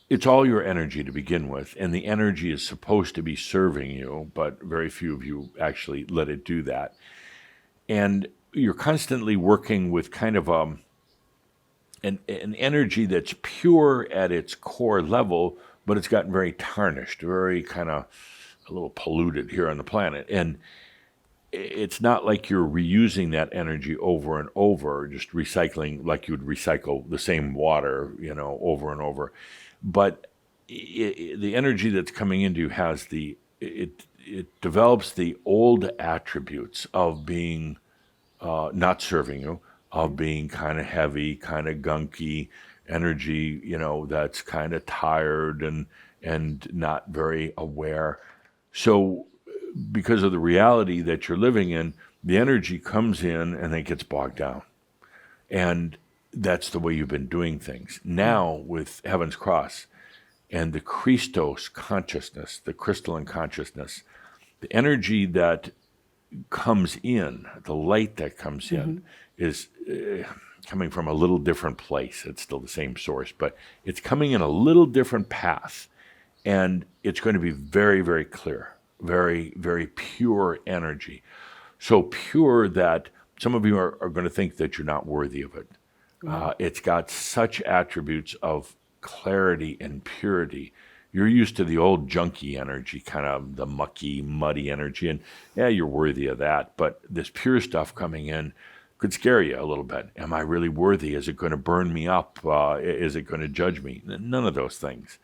it's all your energy to begin with, and the energy is supposed to be serving you, but very few of you actually let it do that. And you're constantly working with kind of an energy that's pure at its core level, but it's gotten very tarnished, very kind of a little polluted here on the planet. And it's not like you're reusing that energy over and over, just recycling like you would recycle the same water, over and over. But the energy that's coming into you has it develops the old attributes of being not serving you, of being kind of heavy, kind of gunky energy, that's kind of tired and not very aware. So because of the reality that you're living in, the energy comes in and it gets bogged down. And that's the way you've been doing things. Now with Heaven's Cross and the Christos consciousness, the crystalline consciousness, the energy that comes in, the light that comes in is coming from a little different place. It's still the same source, but it's coming in a little different path. And it's going to be very, very clear, very, very pure energy. So pure that some of you are going to think that you're not worthy of it. It's got such attributes of clarity and purity. You're used to the old junky energy, kind of the mucky, muddy energy, and yeah, you're worthy of that. But this pure stuff coming in could scare you a little bit. Am I really worthy? Is it going to burn me up? Is it going to judge me? None of those things.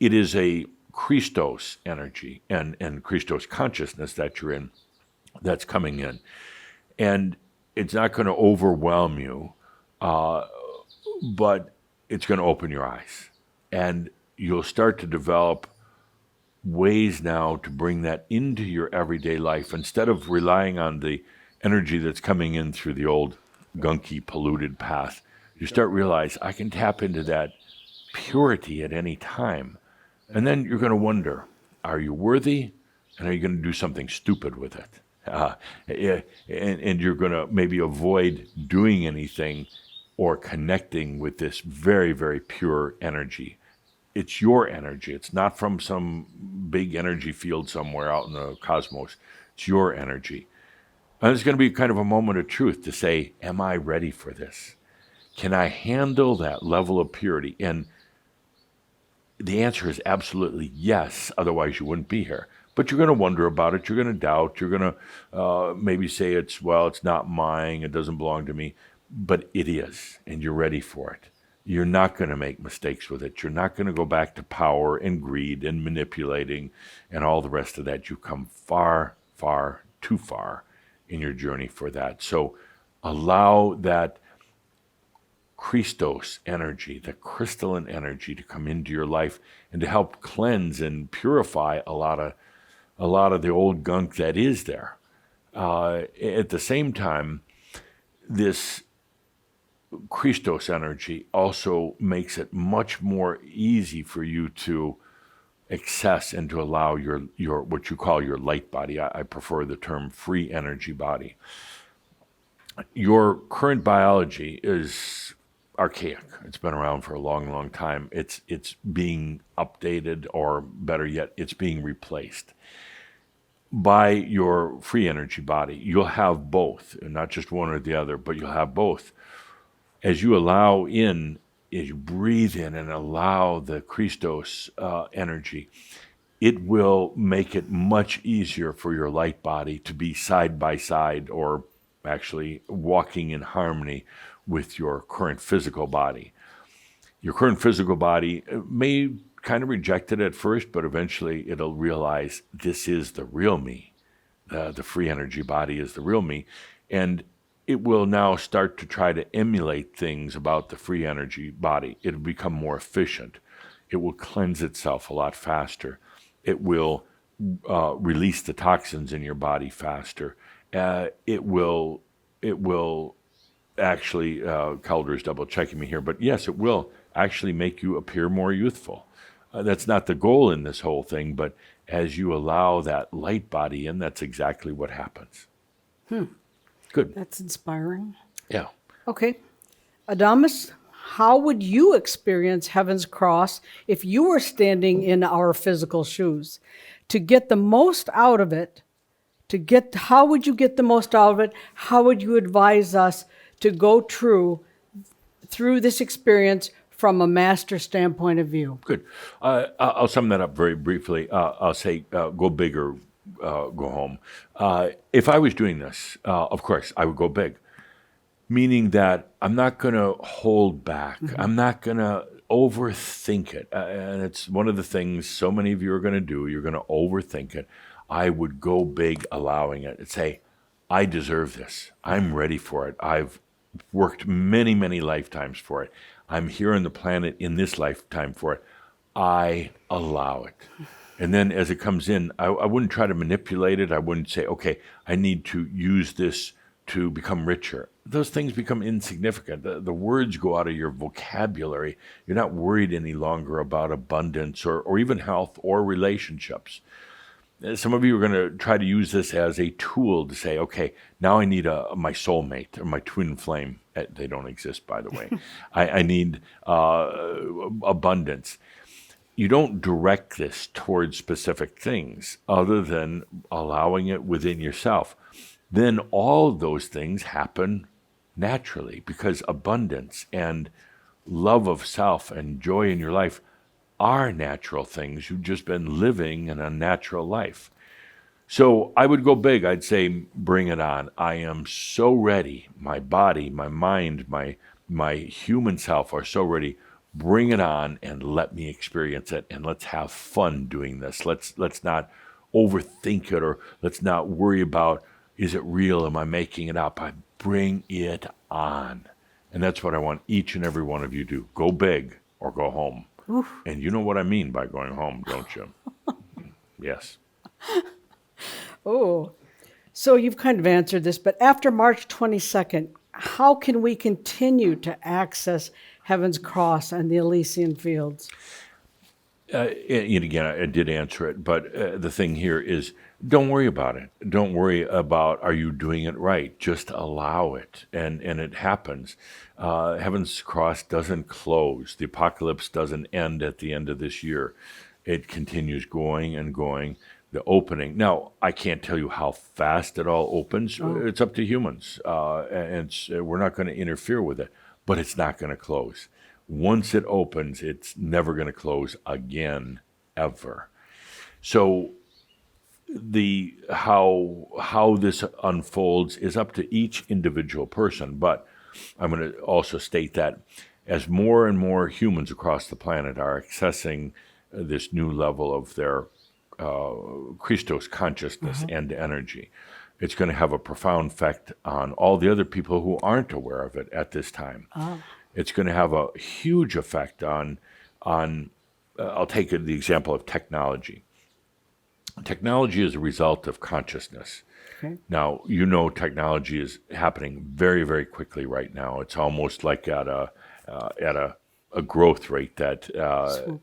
It is a Christos energy and Christos consciousness that you're in that's coming in. And it's not going to overwhelm you, but it's going to open your eyes. And you'll start to develop ways now to bring that into your everyday life instead of relying on the energy that's coming in through the old gunky, polluted path. You start realize I can tap into that purity at any time. And then you're going to wonder, are you worthy? And are you going to do something stupid with it? And you're going to maybe avoid doing anything or connecting with this very, very pure energy. It's your energy. It's not from some big energy field somewhere out in the cosmos. It's your energy. And it's going to be kind of a moment of truth to say, am I ready for this? Can I handle that level of purity? And the answer is absolutely yes. Otherwise, you wouldn't be here. But you're going to wonder about it. You're going to doubt. You're going to maybe say it's not mine. It doesn't belong to me. But it is, and you're ready for it. You're not going to make mistakes with it. You're not going to go back to power and greed and manipulating and all the rest of that. You've come far, far, too far in your journey for that. So allow that Christos energy, the crystalline energy to come into your life and to help cleanse and purify a lot of the old gunk that is there. At the same time, this Christos energy also makes it much more easy for you to access and to allow your what you call your light body. I prefer the term free energy body. Your current biology is archaic. It's been around for a long, long time. It's being updated, or better yet, it's being replaced by your free energy body. You'll have both, and not just one or the other, but you'll have both. As you allow in, as you breathe in and allow the Christos energy, it will make it much easier for your light body to be side by side, or actually walking in harmony with your current physical body. Your current physical body may kind of reject it at first, but eventually it'll realize this is the real me. The free energy body is the real me. And it will now start to try to emulate things about the free energy body. It'll become more efficient. It will cleanse itself a lot faster. It will release the toxins in your body faster. It will actually, Calder's double checking me here, but yes, it will actually make you appear more youthful. That's not the goal in this whole thing, but as you allow that light body in, that's exactly what happens. Good. That's inspiring. Yeah. Okay. Adamus, how would you experience Heaven's Cross if you were standing in our physical shoes? To get the most out of it, how would you get the most out of it? How would you advise us to go through this experience from a master standpoint of view? Good. I'll sum that up very briefly. I'll say go big or go home. If I was doing this, of course, I would go big, meaning that I'm not going to hold back. I'm not going to overthink it. And it's one of the things so many of you are going to do. You're going to overthink it. I would go big, allowing it, and say, I deserve this. I'm ready for it. I've worked many, many lifetimes for it. I'm here on the planet in this lifetime for it. I allow it. And then as it comes in, I wouldn't try to manipulate it. I wouldn't say, okay, I need to use this to become richer. Those things become insignificant. The words go out of your vocabulary. You're not worried any longer about abundance or even health or relationships. Some of you are going to try to use this as a tool to say, okay, now I need my soulmate or my twin flame. They don't exist, by the way. I need abundance. You don't direct this towards specific things other than allowing it within yourself. then all those things happen naturally, because abundance and love of self and joy in your life are natural things. You've just been living an unnatural life. So I would go big. I'd say, bring it on. I am so ready. My body, my mind, my human self are so ready. Bring it on and let me experience it, and let's have fun doing this. Let's not overthink it, or let's not worry about, is it real? Am I making it up? I bring it on. And that's what I want each and every one of you to do. Go big or go home. Oof. And you know what I mean by going home, don't you? Yes. Oh, so you've kind of answered this, but after March 22nd, how can we continue to access Heaven's Cross and the Elysian Fields? And again, I did answer it, but the thing here is, don't worry about it. Don't worry about, are you doing it right? Just allow it, and it happens. Heaven's Cross doesn't close. The apocalypse doesn't end at the end of this year. It continues going and going. The opening. Now, I can't tell you how fast it all opens. Oh. It's up to humans, and we're not going to interfere with it, but it's not going to close. Once it opens, it's never going to close again, ever. So how this unfolds is up to each individual person, but I'm going to also state that as more and more humans across the planet are accessing this new level of their Christos consciousness and energy, it's going to have a profound effect on all the other people who aren't aware of it at this time. It's going to have a huge effect on I'll take the example of technology. Technology is a result of consciousness. Okay. Now, technology is happening very, very quickly right now. It's almost like at a growth rate that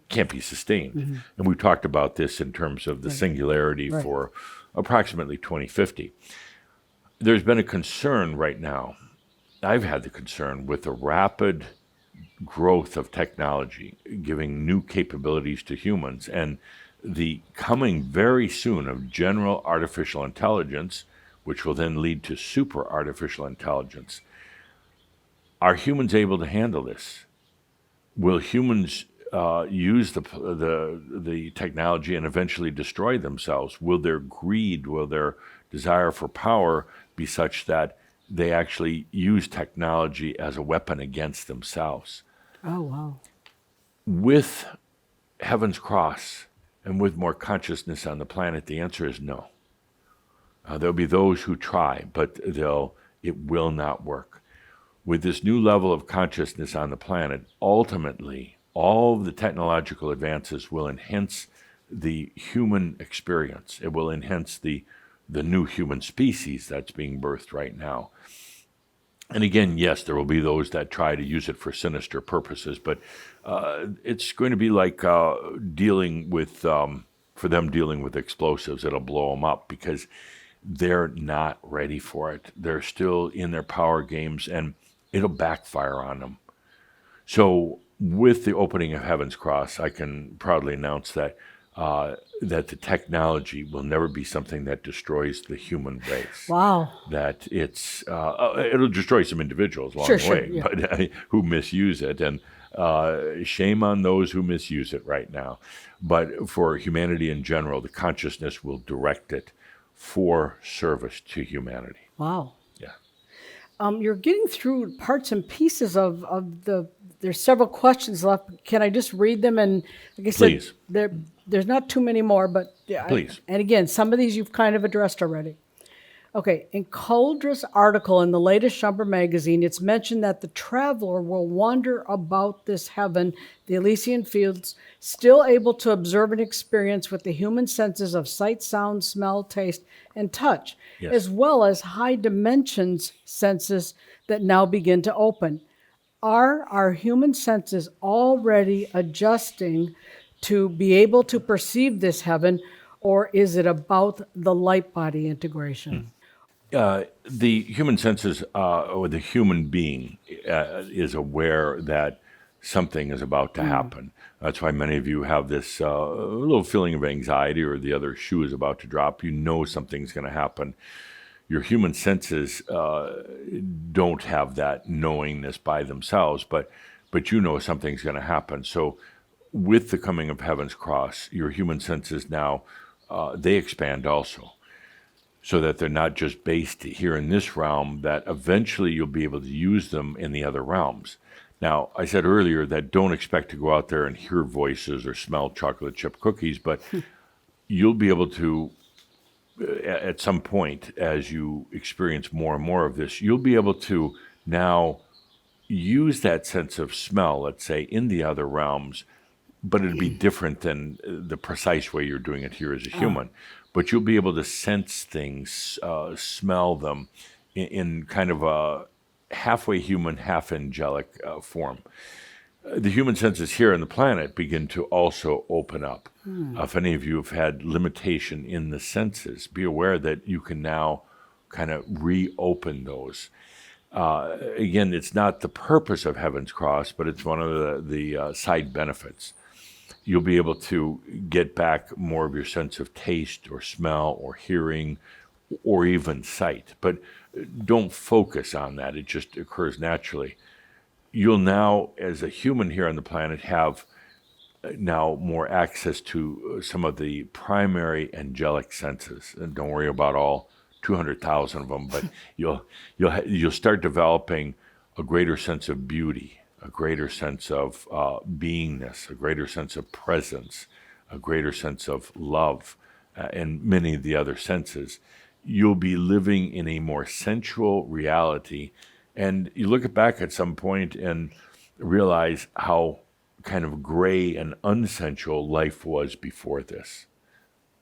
can't be sustained. Mm-hmm. And we've talked about this in terms of the singularity for approximately 2050. There's been a concern right now. I've had the concern with the rapid growth of technology, giving new capabilities to humans, and the coming very soon of general artificial intelligence, which will then lead to super artificial intelligence. Are humans able to handle this? Will humans use the technology and eventually destroy themselves? Will their greed, will their desire for power be such that they actually use technology as a weapon against themselves? Oh, wow. With Heaven's Cross and with more consciousness on the planet, the answer is no. There'll be those who try, but it will not work. With this new level of consciousness on the planet, ultimately, all of the technological advances will enhance the human experience. It will enhance the new human species that's being birthed right now. And again, yes, there will be those that try to use it for sinister purposes, but it's going to be like dealing with explosives. It'll blow them up because they're not ready for it. They're still in their power games, and it'll backfire on them. So with the opening of Heaven's Cross, I can proudly announce that the technology will never be something that destroys the human race. Wow. That it'll destroy some individuals along the way, yeah. but who misuse it, and shame on those who misuse it right now. But for humanity in general, the consciousness will direct it for service to humanity. Wow. Yeah. You're getting through parts and pieces of there's several questions left. Can I just read them? And like I said, there's not too many more, but please. And again, some of these you've kind of addressed already. Okay, in Coldra's article in the latest Shumper magazine, it's mentioned that the traveler will wander about this heaven, the Elysian Fields, still able to observe and experience with the human senses of sight, sound, smell, taste, and touch, as well as high dimensions senses that now begin to open. Are our human senses already adjusting to be able to perceive this heaven, or is it about the light body integration? The human senses, or the human being, is aware that something is about to happen. That's why many of you have this little feeling of anxiety, or the other shoe is about to drop. You know something's going to happen. Your human senses don't have that knowingness by themselves, but you know something's going to happen. So with the coming of Heaven's Cross, your human senses now, they expand also, so that they're not just based here in this realm, that eventually you'll be able to use them in the other realms. Now, I said earlier that don't expect to go out there and hear voices or smell chocolate chip cookies, but you'll be able to, at some point, as you experience more and more of this, you'll be able to now use that sense of smell, let's say, in the other realms, but it'd be different than the precise way you're doing it here as a human. But you'll be able to sense things, smell them in kind of a halfway human, half angelic form. The human senses here on the planet begin to also open up. If any of you have had limitation in the senses, be aware that you can now kind of reopen those. Again, it's not the purpose of Heaven's Cross, but it's one of the side benefits. You'll be able to get back more of your sense of taste or smell or hearing or even sight. But don't focus on that. It just occurs naturally. You'll now, as a human here on the planet, have now more access to some of the primary angelic senses. And don't worry about all 200,000 of them, but you'll start developing a greater sense of beauty, a greater sense of beingness, a greater sense of presence, a greater sense of love, and many of the other senses. You'll be living in a more sensual reality, and you look back at some point and realize how kind of gray and unsensual life was before this,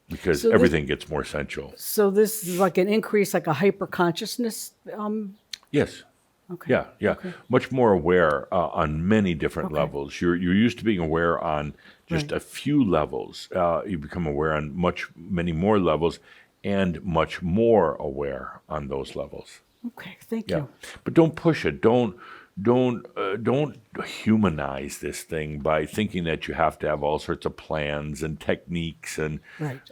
because everything gets more sensual. So this is like an increase, like a hyper consciousness. Yes. Okay. Yeah. Okay. Much more aware on many different levels. You're used to being aware on just a few levels. You become aware on many more levels, and much more aware on those levels. Okay. Thank you. But don't push it. Don't humanize this thing by thinking that you have to have all sorts of plans and techniques and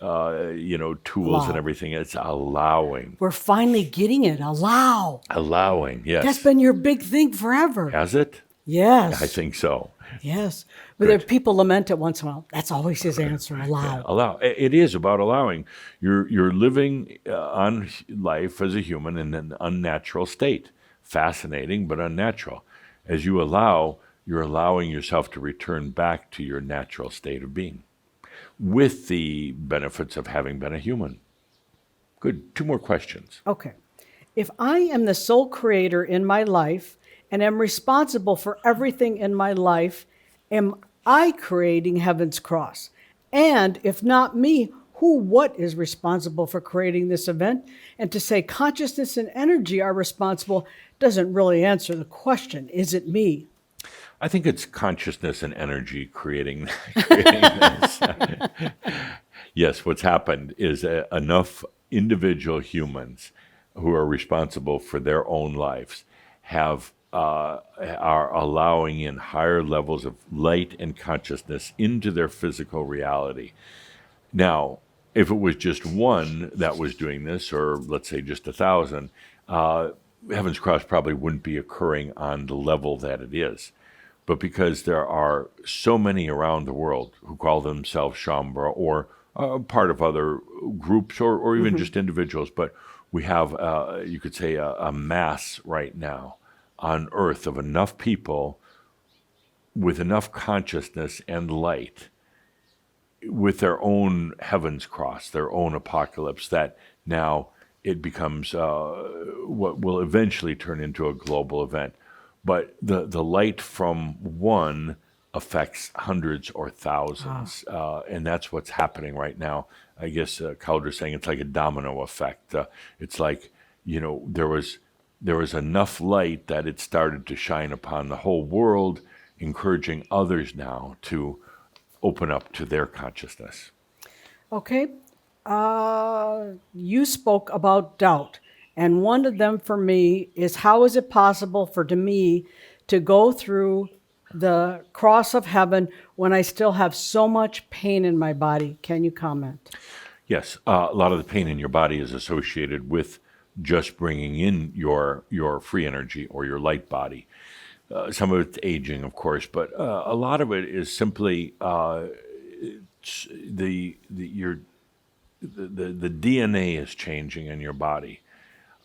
tools and everything. It's allowing. We're finally getting it. Allowing, yes. That's been your big thing forever. Has it? Yes. I think so. Yes. But there people lament it once in a while. That's always his answer. Allow. Allow. It is about allowing. You're living on life as a human in an unnatural state. Fascinating, but unnatural. As you allow, you're allowing yourself to return back to your natural state of being, with the benefits of having been a human. Good. 2 more questions. Okay. If I am the sole creator in my life and am responsible for everything in my life, am I creating Heaven's Cross? And if not me, what is responsible for creating this event? And to say consciousness and energy are responsible doesn't really answer the question. Is it me? I think it's consciousness and energy creating this. Yes, what's happened is enough individual humans who are responsible for their own lives are allowing in higher levels of light and consciousness into their physical reality. Now, if it was just one that was doing this, or let's say just 1,000, Heaven's Cross probably wouldn't be occurring on the level that it is. But because there are so many around the world who call themselves Shambhala or part of other groups or even just individuals, but we have, you could say, a mass right now on Earth of enough people with enough consciousness and light with their own Heaven's Cross, their own apocalypse, that now it becomes what will eventually turn into a global event. But the light from one affects hundreds or thousands, and that's what's happening right now. I guess Calder's saying it's like a domino effect. It's like, there was enough light that it started to shine upon the whole world, encouraging others now to open up to their consciousness. Okay. You spoke about doubt. And one of them for me is, how is it possible for me to go through the cross of heaven when I still have so much pain in my body? Can you comment? Yes, a lot of the pain in your body is associated with just bringing in your free energy or your light body. Some of it's aging, of course, but a lot of it is simply the DNA is changing in your body.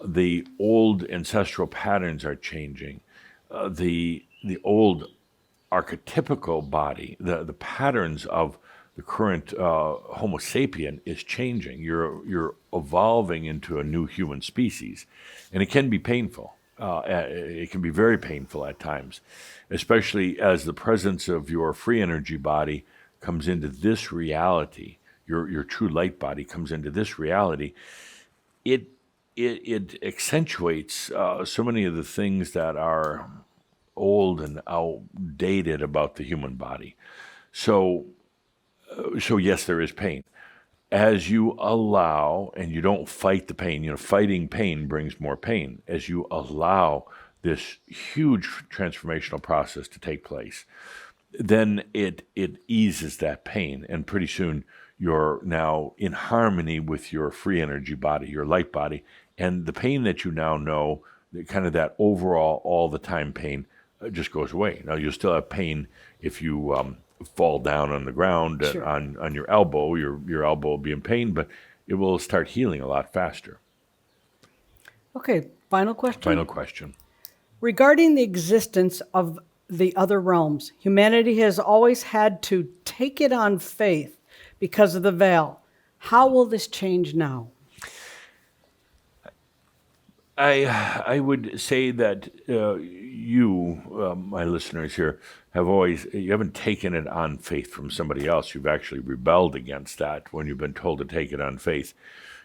The old ancestral patterns are changing. The old archetypical body, the patterns of the current Homo sapien is changing. You're evolving into a new human species, and it can be painful. It can be very painful at times, especially as the presence of your free energy body comes into this reality. Your true light body comes into this reality. It accentuates so many of the things that are old and outdated about the human body. So yes, there is pain. As you allow, and you don't fight the pain, fighting pain brings more pain. As you allow this huge transformational process to take place, then it eases that pain, and pretty soon you're now in harmony with your free energy body, your light body, and the pain that you now know, kind of that overall all the time pain, just goes away. Now you'll still have pain if you fall down on the ground. Sure. on your elbow, your elbow will be in pain, but it will start healing a lot faster. Okay, final question. Final question. Regarding the existence of the other realms, humanity has always had to take it on faith because of the veil. How will this change now? I would say that you, my listeners here, you haven't taken it on faith from somebody else. You've actually rebelled against that when you've been told to take it on faith.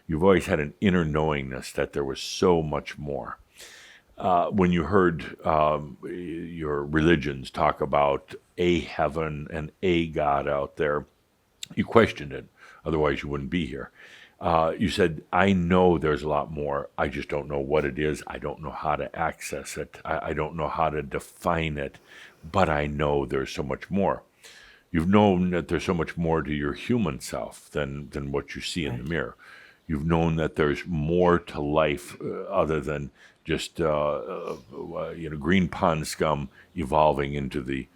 You've always had an inner knowingness that there was so much more. When you heard your religions talk about a heaven and a God out there, you questioned it. Otherwise, you wouldn't be here. You said, I know there's a lot more. I just don't know what it is. I don't know how to access it. I don't know how to define it, but I know there's so much more. You've known that there's so much more to your human self than what you see in the mirror. You've known that there's more to life other than just green pond scum evolving into the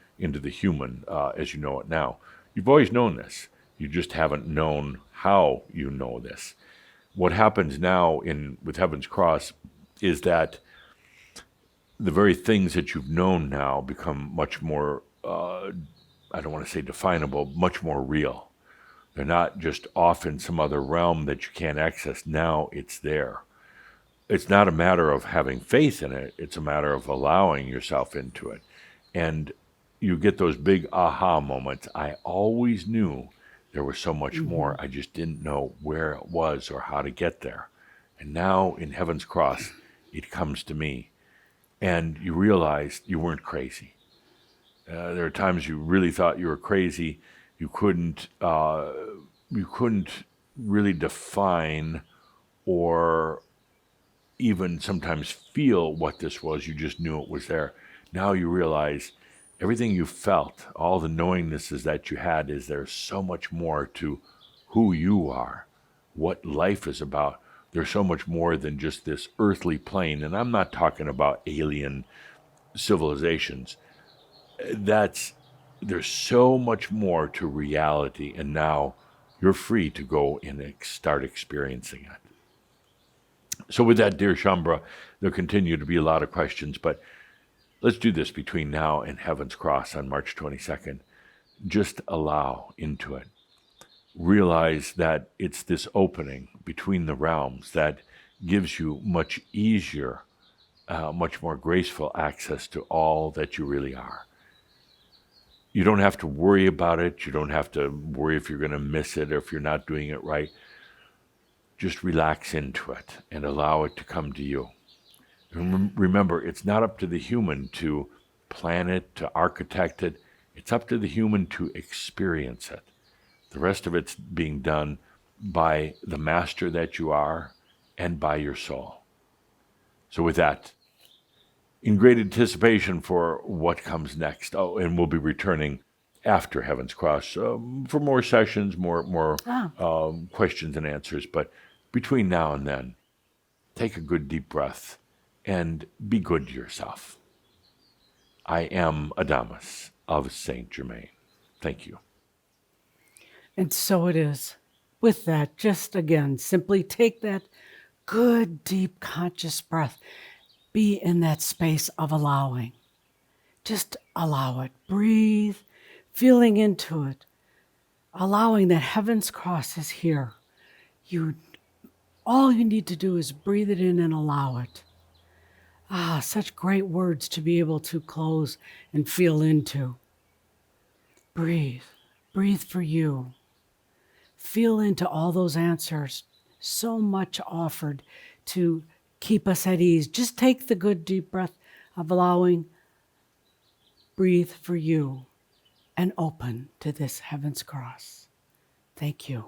human as you know it now. You've always known this. You just haven't known how you know this. What happens now with Heaven's Cross is that the very things that you've known now become much more, I don't want to say definable, much more real. They're not just off in some other realm that you can't access. Now it's there. It's not a matter of having faith in it. It's a matter of allowing yourself into it. And you get those big aha moments. I always knew there was so much more. I just didn't know where it was or how to get there. And now in Heaven's Cross, it comes to me. And you realize you weren't crazy. There are times you really thought you were crazy. You couldn't really define or even sometimes feel what this was. You just knew it was there. Now you realize everything you felt, all the knowingnesses that you had, is there so much more to who you are, what life is about. There's so much more than just this earthly plane. And I'm not talking about alien civilizations. There's so much more to reality, and now you're free to go and start experiencing it. So with that, dear Shambra, there'll continue to be a lot of questions, but let's do this between now and Heaven's Cross on March 22nd. Just allow into it. Realize that it's this opening between the realms that gives you much easier, much more graceful access to all that you really are. You don't have to worry about it. You don't have to worry if you're going to miss it or if you're not doing it right. Just relax into it and allow it to come to you. Remember, it's not up to the human to plan it, to architect it. It's up to the human to experience it. The rest of it's being done by the master that you are and by your soul. So with that, in great anticipation for what comes next, and we'll be returning after Heaven's Cross for more sessions, more questions and answers. But between now and then, take a good deep breath and be good to yourself. I am Adamus of Saint-Germain. Thank you. And so it is. With that, just again, simply take that good, deep, conscious breath. Be in that space of allowing. Just allow it. Breathe, feeling into it. Allowing that heaven's cross is here. All you need to do is breathe it in and allow it. Ah, such great words to be able to close and feel into. Breathe. Breathe for you. Feel into all those answers. So much offered to keep us at ease. Just take the good deep breath of allowing. Breathe for you and open to this heaven's cross. Thank you.